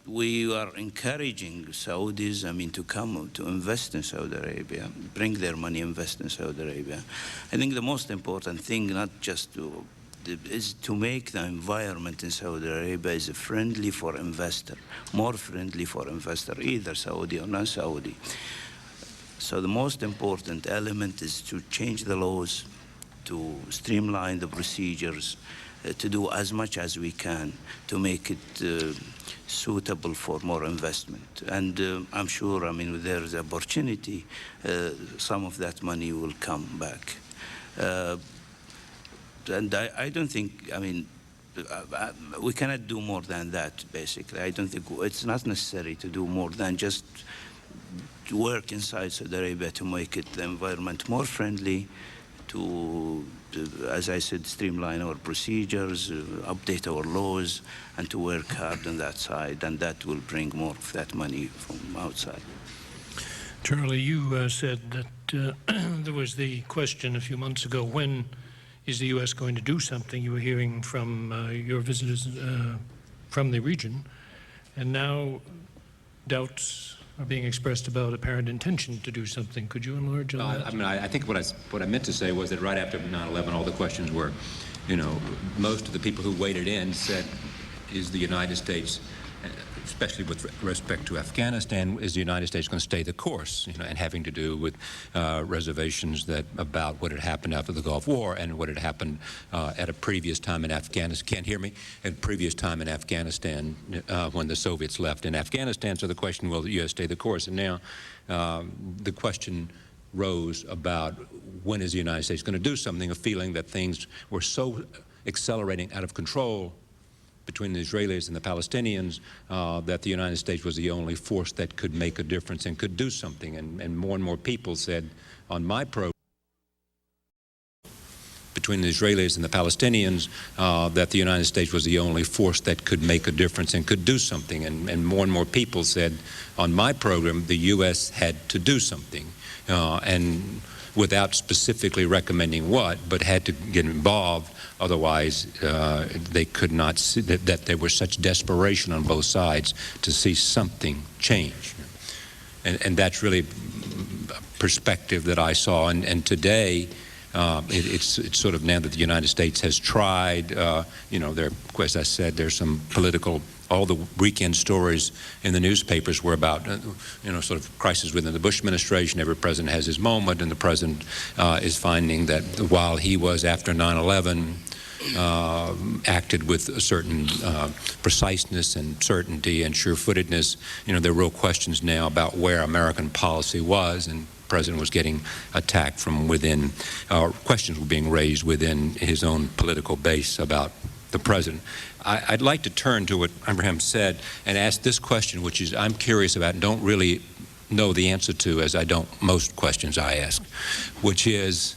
We are encouraging Saudis, I mean, to come to invest in Saudi Arabia, bring their money, invest in Saudi Arabia. I think the most important thing, not just is to make the environment in Saudi Arabia is friendly for investor, more friendly for investor, either Saudi or non-Saudi. So the most important element is to change the laws, to streamline the procedures, to do as much as we can to make it suitable for more investment. And I'm sure, I mean, there's opportunity, some of that money will come back. And I don't think, I mean, we cannot do more than that, basically. I don't think it's not necessary to do more than just to work inside Saudi Arabia to make it the environment more friendly, to, as I said, streamline our procedures, update our laws, and to work hard on that side, and that will bring more of that money from outside. Charlie, you said that there was the question a few months ago, when is the U.S. going to do something? You were hearing from your visitors from the region, and now doubts are being expressed about apparent intention to do something. Could you enlarge on that? I mean, I think what I meant to say was that right after 9/11, all the questions were, you know, most of the people who waded in said, is the United States, especially with respect to Afghanistan, is the United States going to stay the course, you know, and having to do with reservations that about what had happened after the Gulf War and what had happened at a previous time in Afghanistan. Can't hear me? At a previous time in Afghanistan when the Soviets left in Afghanistan. So the question, will the U.S. stay the course? And now the question rose about when is the United States going to do something, a feeling that things were so accelerating out of control between the Israelis and the Palestinians, that the United States was the only force that could make a difference and could do something. And more people said on my program, between the Israelis and the Palestinians, that the United States was the only force that could make a difference and could do something. And more people said on my program, the U.S. had to do something. And without specifically recommending what, but had to get involved. Otherwise, they could not see that there was such desperation on both sides to see something change. And that's really a perspective that I saw. And today, it's sort of now that the United States has tried, you know, there, as I said, there's some political, all the weekend stories in the newspapers were about, you know, sort of crisis within the Bush administration. Every president has his moment, and the president is finding that while he was, after 9/11, acted with a certain preciseness and certainty and sure-footedness, you know, there are real questions now about where American policy was, and the president was getting attacked from within, questions were being raised within his own political base about the president. I'd like to turn to what Abraham said and ask this question, which is I'm curious about and don't really know the answer to, as I don't most questions I ask, which is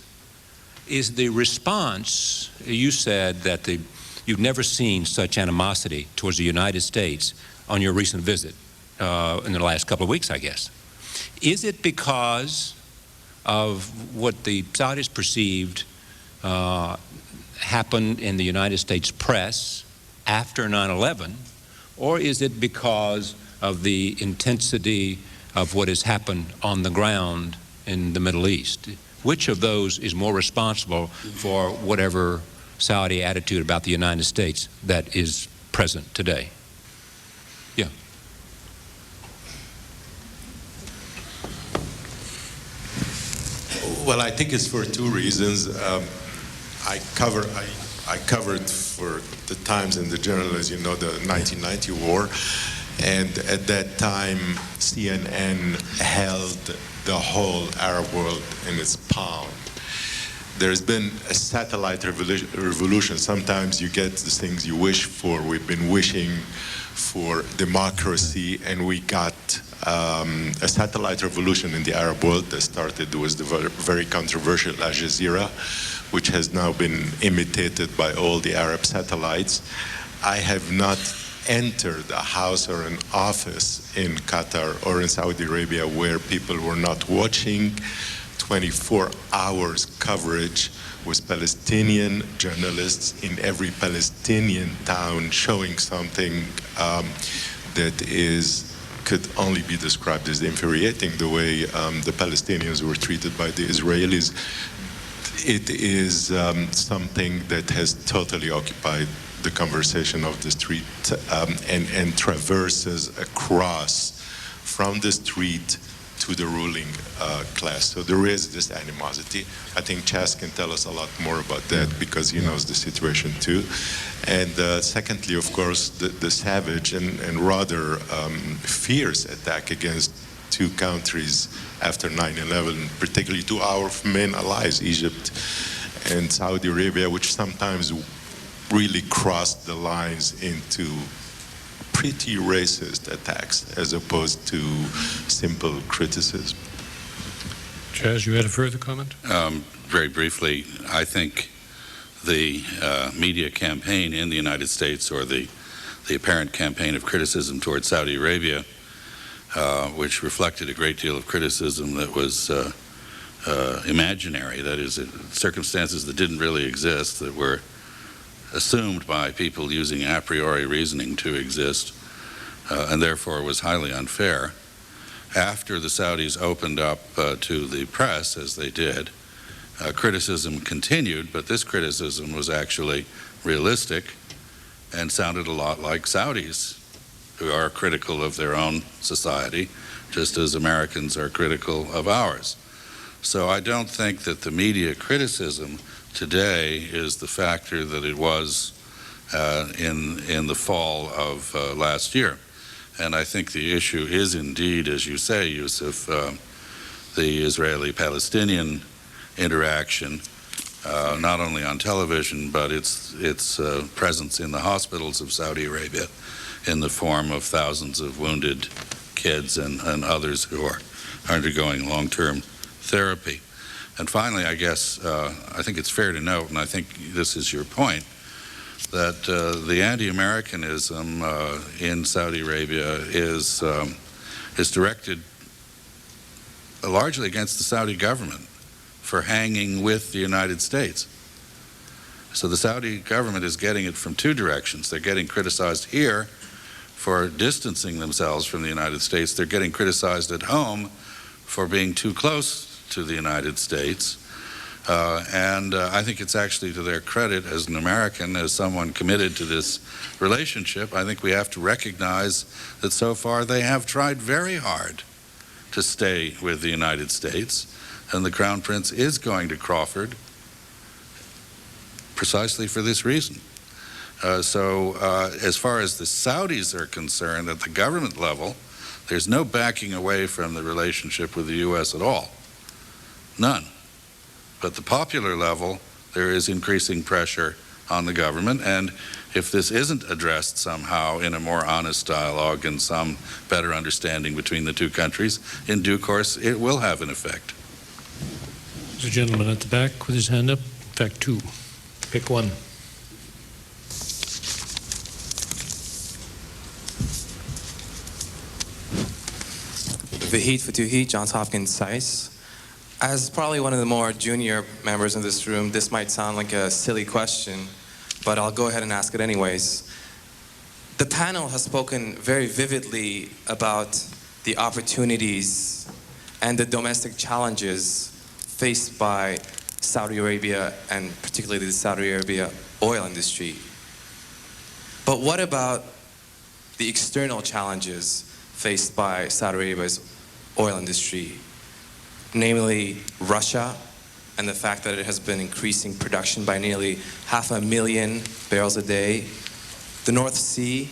the response, you said that you've never seen such animosity towards the United States on your recent visit in the last couple of weeks, I guess. Is it because of what the Saudis perceived happened in the United States press after 9/11, or is it because of the intensity of what has happened on the ground in the Middle East? Which of those is more responsible for whatever Saudi attitude about the United States that is present today? Yeah. Well, I think it's for two reasons. I covered for the Times and the Journal, as you know, the 1990 war, and at that time, CNN held the whole Arab world in its palm. There's been a satellite revolution. Sometimes you get the things you wish for. We've been wishing for democracy, and we got a satellite revolution in the Arab world that started with the very controversial Al Jazeera, which has now been imitated by all the Arab satellites. I have not entered a house or an office in Qatar or in Saudi Arabia where people were not watching 24 hours coverage with Palestinian journalists in every Palestinian town showing something that could only be described as infuriating, the way the Palestinians were treated by the Israelis. It is something that has totally occupied the conversation of the street and traverses across from the street to the ruling class. So there is this animosity. I think Chas can tell us a lot more about that because he knows the situation too. And secondly, of course, the savage and rather fierce attack against two countries after 9/11, particularly to our main allies, Egypt and Saudi Arabia, which sometimes really crossed the lines into pretty racist attacks as opposed to simple criticism. Chaz, you had a further comment? Very briefly, I think the media campaign in the United States, or the apparent campaign of criticism towards Saudi Arabia, which reflected a great deal of criticism that was imaginary, that is, circumstances that didn't really exist, that were assumed by people using a priori reasoning to exist, and therefore was highly unfair. After the Saudis opened up to the press, as they did, criticism continued, but this criticism was actually realistic and sounded a lot like Saudis, who are critical of their own society, just as Americans are critical of ours. So I don't think that the media criticism today is the factor that it was in the fall of last year. And I think the issue is indeed, as you say, Yusuf, the Israeli-Palestinian interaction, not only on television, but its presence in the hospitals of Saudi Arabia in the form of thousands of wounded kids and others who are undergoing long-term therapy. And finally, I guess, I think it's fair to note, and I think this is your point, that the anti-Americanism in Saudi Arabia is directed largely against the Saudi government for hanging with the United States. So the Saudi government is getting it from two directions. They're getting criticized here for distancing themselves from the United States. They're getting criticized at home for being too close to the United States. And I think it's actually to their credit as an American, as someone committed to this relationship, I think we have to recognize that so far they have tried very hard to stay with the United States. And the Crown Prince is going to Crawford precisely for this reason. So as far as the Saudis are concerned, at the government level, there's no backing away from the relationship with the U.S. at all. None. But the popular level, there is increasing pressure on the government, and if this isn't addressed somehow in a more honest dialogue and some better understanding between the two countries, in due course it will have an effect. There's a gentleman at the back with his hand up. In fact, two. Pick one. Vahid Fatuhi, Johns Hopkins SAIS. As probably one of the more junior members in this room, this might sound like a silly question, but I'll go ahead and ask it anyways. The panel has spoken very vividly about the opportunities and the domestic challenges faced by Saudi Arabia and particularly the Saudi Arabia oil industry. But what about the external challenges faced by Saudi Arabia's oil industry, namely Russia and the fact that it has been increasing production by nearly 500,000 barrels a day. The North Sea,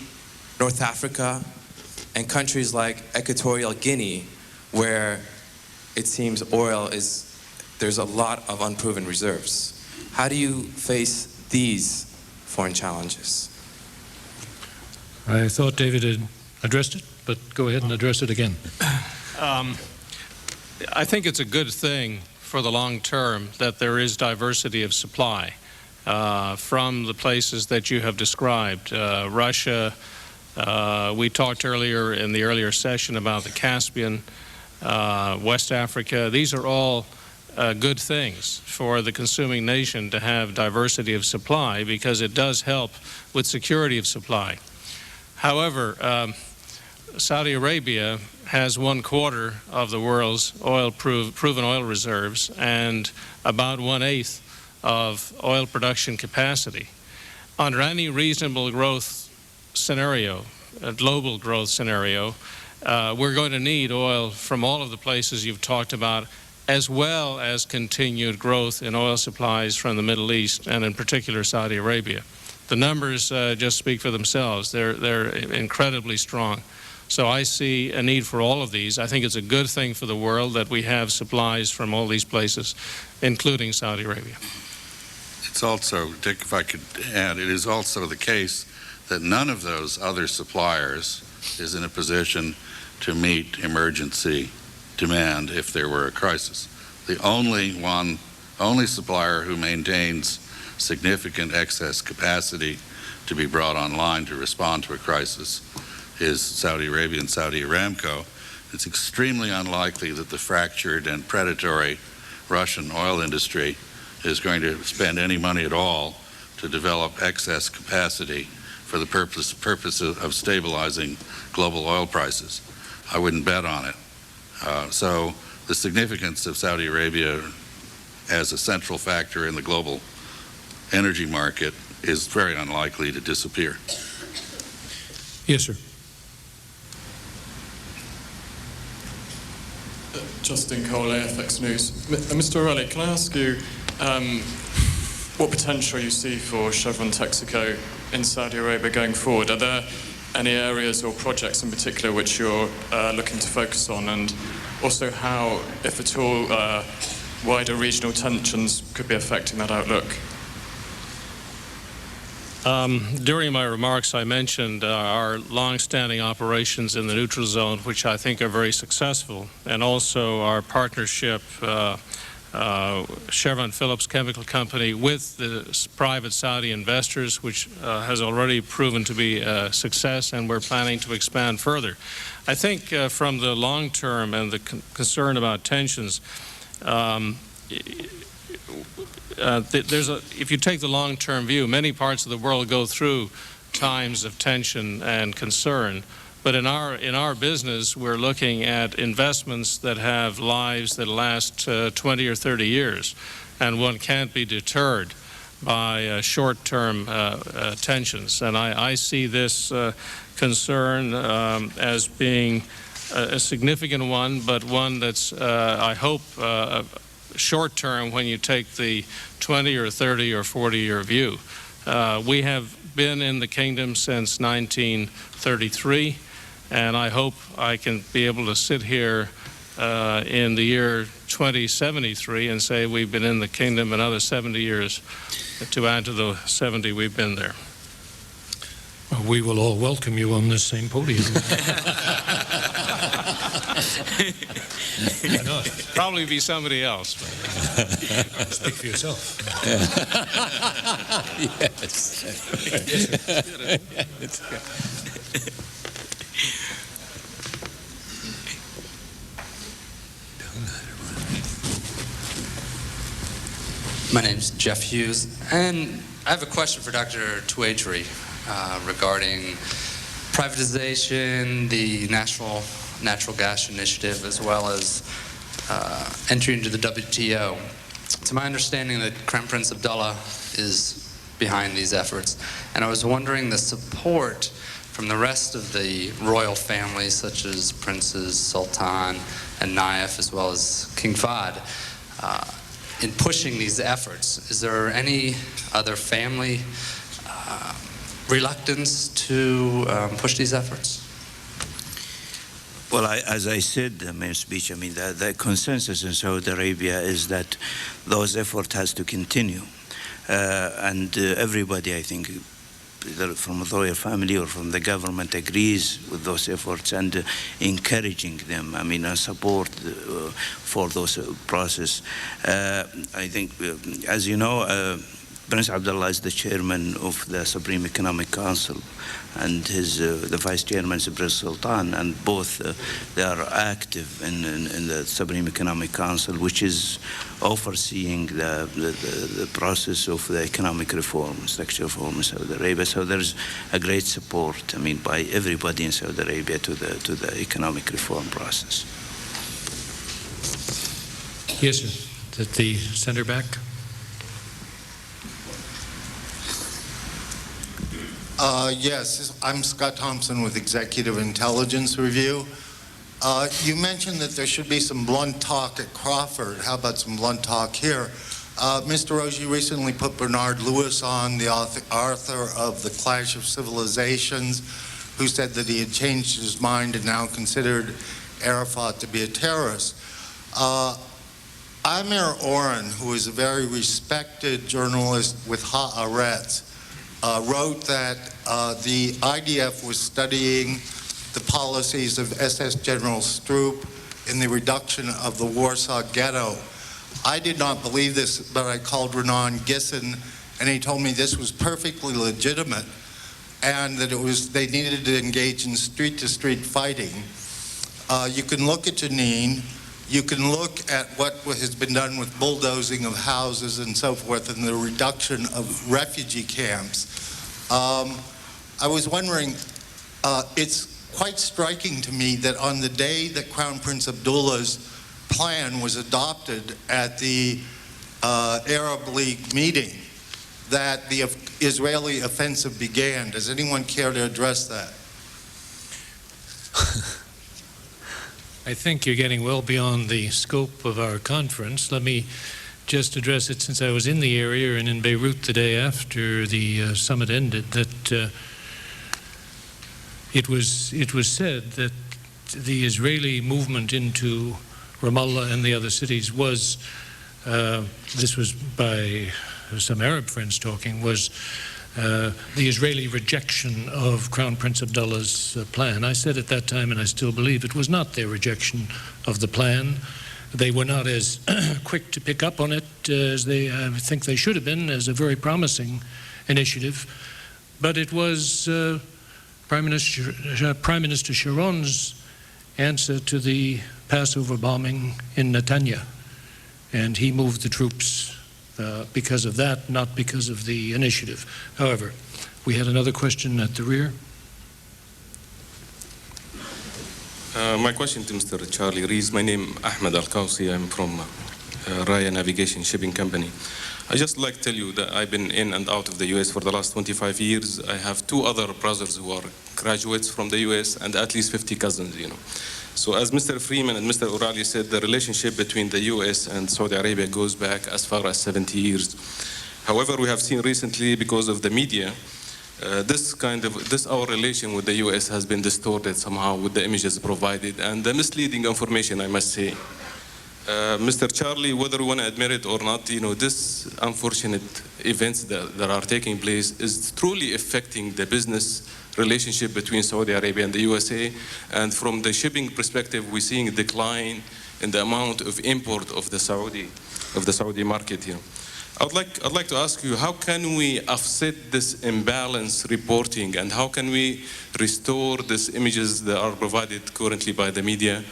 North Africa, and countries like Equatorial Guinea, where it seems there's a lot of unproven reserves. How do you face these foreign challenges? I thought David had addressed it, but go ahead and address it again. I think it's a good thing for the long term that there is diversity of supply from the places that you have described. Russia, we talked earlier in the earlier session about the Caspian, West Africa. These are all good things for the consuming nation to have diversity of supply, because it does help with security of supply. However, Saudi Arabia has 1/4 of the world's proven oil reserves and about 1/8 of oil production capacity. Under any reasonable growth scenario, a global growth scenario, we're going to need oil from all of the places you've talked about, as well as continued growth in oil supplies from the Middle East, and in particular Saudi Arabia. The numbers just speak for themselves. They're incredibly strong. So I see a need for all of these. I think it's a good thing for the world that we have supplies from all these places, including Saudi Arabia. It's also, Dick, if I could add, it is also the case that none of those other suppliers is in a position to meet emergency demand if there were a crisis. The only supplier who maintains significant excess capacity to be brought online to respond to a crisis is Saudi Arabia and Saudi Aramco. It's extremely unlikely that the fractured and predatory Russian oil industry is going to spend any money at all to develop excess capacity for the purpose of stabilizing global oil prices. I wouldn't bet on it. So the significance of Saudi Arabia as a central factor in the global energy market is very unlikely to disappear. Yes, sir. Justin Cole, AFX News. Mr. O'Reilly, can I ask you what potential you see for Chevron Texaco in Saudi Arabia going forward? Are there any areas or projects in particular which you're looking to focus on, and also how, if at all, wider regional tensions could be affecting that outlook? During my remarks, I mentioned our long-standing operations in the neutral zone, which I think are very successful, and also our partnership, Chevron Phillips Chemical Company, with the private Saudi investors, which has already proven to be a success, and we're planning to expand further. I think from the long term and the concern about tensions, if you take the long-term view, many parts of the world go through times of tension and concern. But in our business, we're looking at investments that have lives that last 20 or 30 years, and one can't be deterred by short-term tensions. And I see this concern as being a significant one, but one that's, I hope, short term when you take the 20 or 30 or 40-year view. We have been in the kingdom since 1933, and I hope I can be able to sit here in the year 2073 and say we've been in the kingdom another 70 years to add to the 70 we've been there. Well, we will all welcome you on this same podium. Probably be somebody else. Speak for yourself. Yes. Yes. My name's Jeff Hughes, and I have a question for Dr. Tuatri regarding privatization, the National Natural Gas Initiative, as well as entry into the WTO. To my understanding, that Crown Prince Abdullah is behind these efforts, and I was wondering the support from the rest of the royal families, such as Princes Sultan and Nayef, as well as King Fahd. in pushing these efforts? Is there any other family reluctance to push these efforts? Well, as I said in my speech, I mean, the consensus in Saudi Arabia is that those efforts has to continue. And everybody, I think, either from the royal family or from the government, agrees with those efforts and encouraging them, I mean, support for those process. I think, as you know, Prince Abdullah is the chairman of the Supreme Economic Council, and the vice chairman is Prince Sultan, and both they are active in the Supreme Economic Council, which is overseeing the process of the economic reform, structural reform in Saudi Arabia. So there's a great support, I mean, by everybody in Saudi Arabia to the economic reform process. Yes, sir. At the center back. Yes, I'm Scott Thompson with Executive Intelligence Review. You mentioned that there should be some blunt talk at Crawford. How about some blunt talk here? Mr. Rose, you recently put Bernard Lewis on, the author of The Clash of Civilizations, who said that he had changed his mind and now considered Arafat to be a terrorist. Amir Oren, who is a very respected journalist with Haaretz, wrote that the IDF was studying the policies of SS General Stroop in the reduction of the Warsaw Ghetto. I did not believe this, but I called Renan Gisson, and he told me this was perfectly legitimate and that they needed to engage in street-to-street fighting. You can look at Jenin. You can look at what has been done with bulldozing of houses and so forth and the reduction of refugee camps. I was wondering, it's quite striking to me that on the day that Crown Prince Abdullah's plan was adopted at the Arab League meeting, that the Israeli offensive began. Does anyone care to address that? I think you're getting well beyond the scope of our conference. Let me just address it, since I was in the area and in Beirut the day after the summit ended, that it was said that the Israeli movement into Ramallah and the other cities was, this was by some Arab friends talking, was the Israeli rejection of Crown Prince Abdullah's plan. I said at that time, and I still believe, it was not their rejection of the plan. They were not as quick to pick up on it as I think they should have been, as a very promising initiative. But it was Prime Minister Sharon's answer to the Passover bombing in Netanya. And he moved the troops because of that, not because of the initiative. However, we had another question at the rear. My question to Mr. Charlie Rees. My name is Ahmed Al-Kawsi. I'm from Raya Navigation Shipping Company. I just like to tell you that I've been in and out of the U.S. for the last 25 years. I have two other brothers who are graduates from the U.S. and at least 50 cousins, you know. So as Mr. Freeman and Mr. O'Reilly said, the relationship between the U.S. and Saudi Arabia goes back as far as 70 years. However, we have seen recently, because of the media, our relation with the U.S. has been distorted somehow with the images provided and the misleading information, I must say. Mr. Charlie, whether we want to admit it or not, you know, this unfortunate events that are taking place is truly affecting the business relationship between Saudi Arabia and the USA. And from the shipping perspective, we're seeing a decline in the amount of import of the Saudi market here. I'd like to ask you, how can we offset this imbalance reporting, and how can we restore these images that are provided currently by the media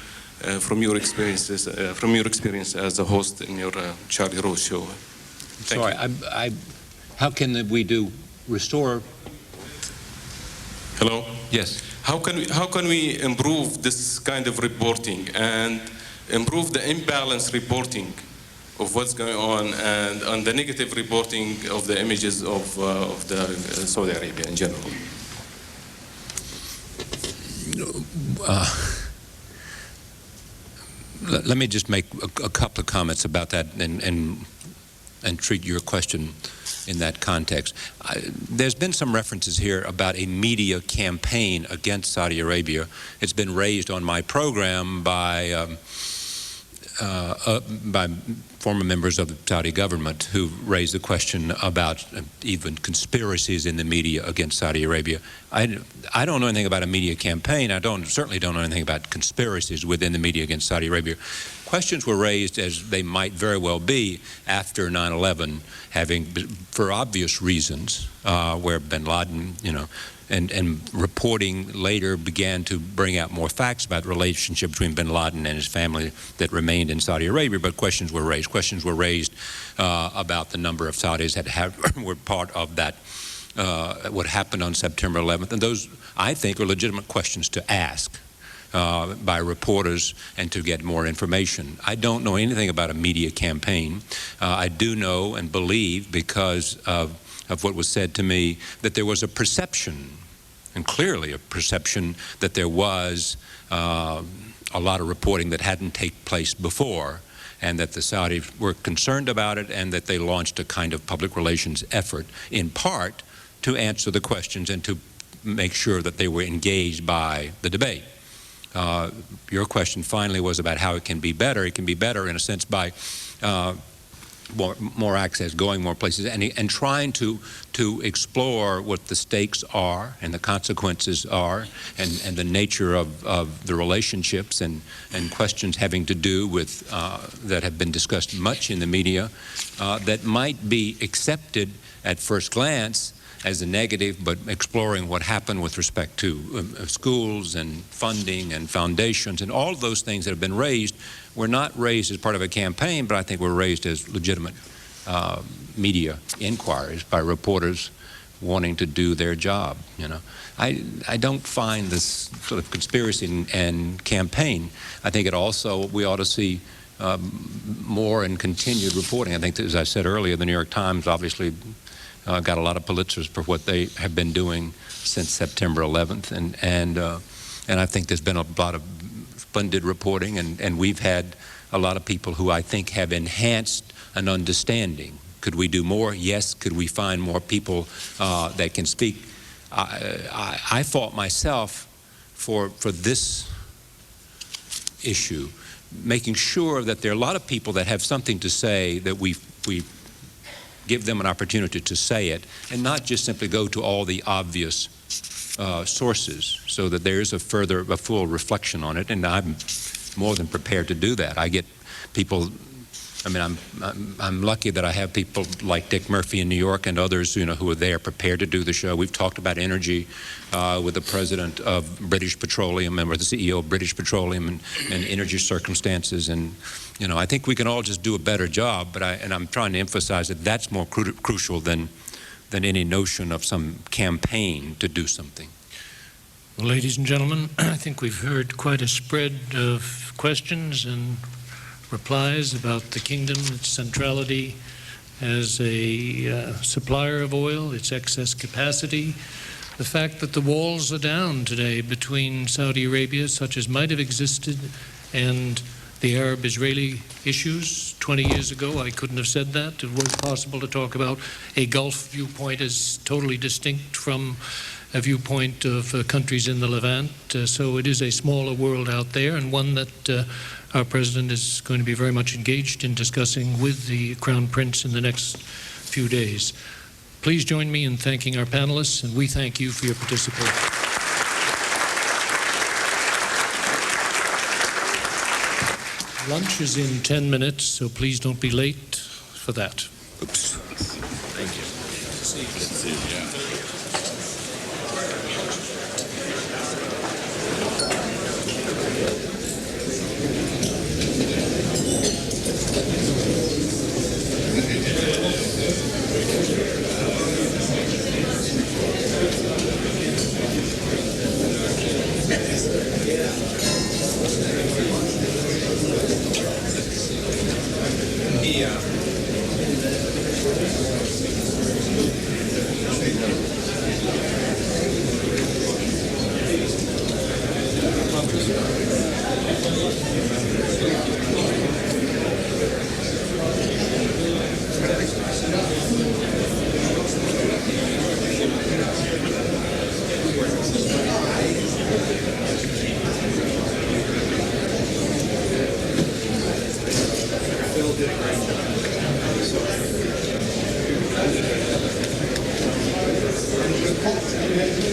from your experience as a host in your Charlie Rose show? Sorry, how can we restore? Hello? Yes. How can we improve this kind of reporting and improve the imbalance reporting of what's going on and the negative reporting of the images of the Saudi Arabia in general? Let me just make a couple of comments about that, and and treat your question in that context. There's been some references here about a media campaign against Saudi Arabia. It's been raised on my program by former members of the Saudi government who raised the question about even conspiracies in the media against Saudi Arabia. I don't know anything about a media campaign. I certainly don't know anything about conspiracies within the media against Saudi Arabia. Questions were raised, as they might very well be, after 9/11, for obvious reasons, where bin Laden, and reporting later began to bring out more facts about the relationship between bin Laden and his family that remained in Saudi Arabia, but questions were raised. Questions were raised about the number of Saudis that were part of that, what happened on September 11th. And those, I think, are legitimate questions to ask by reporters and to get more information. I don't know anything about a media campaign. I do know and believe, because of what was said to me, that there was a perception, and clearly a perception, that there was a lot of reporting that hadn't taken place before, and that the Saudis were concerned about it, and that they launched a kind of public relations effort, in part to answer the questions and to make sure that they were engaged by the debate. Your question finally was about how it can be better. It can be better in a sense by more access, going more places, and trying to explore what the stakes are and the consequences are, and the nature of the relationships and questions having to do with that have been discussed much in the media that might be accepted at first glance as a negative, but exploring what happened with respect to schools and funding and foundations and all those things that have been raised were not raised as part of a campaign, but I think were raised as legitimate media inquiries by reporters wanting to do their job. I don't find this sort of conspiracy and campaign. I think we ought to see more and continued reporting. I think, as I said earlier, the New York Times obviously got a lot of Pulitzers for what they have been doing since September 11th, and I think there's been a lot of splendid reporting, and we've had a lot of people who I think have enhanced an understanding. Could we do more? Yes. Could we find more people that can speak? I fought myself for this issue, making sure that there are a lot of people that have something to say, that we give them an opportunity to say it, and not just simply go to all the obvious sources, so that there is a full reflection on it. And I'm more than prepared to do that. I get people. I mean, I'm lucky that I have people like Dick Murphy in New York and others, who are there prepared to do the show. We've talked about energy with the president of British Petroleum and with the CEO of British Petroleum and energy circumstances, and I think we can all just do a better job. But I'm trying to emphasize that that's more crucial than any notion of some campaign to do something. Well, ladies and gentlemen, I think we've heard quite a spread of questions and replies about the kingdom, its centrality as a supplier of oil, its excess capacity, the fact that the walls are down today between Saudi Arabia, such as might have existed, and the Arab-Israeli issues. 20 years ago, I couldn't have said that. It was possible to talk about a Gulf viewpoint as totally distinct from a viewpoint of countries in the Levant. So it is a smaller world out there, and one that our president is going to be very much engaged in discussing with the Crown Prince in the next few days. Please join me in thanking our panelists, and we thank you for your participation. Lunch is in 10 minutes, so please don't be late for that. Oops. Thank you. Let's see. Yeah. Thank you. Thank you.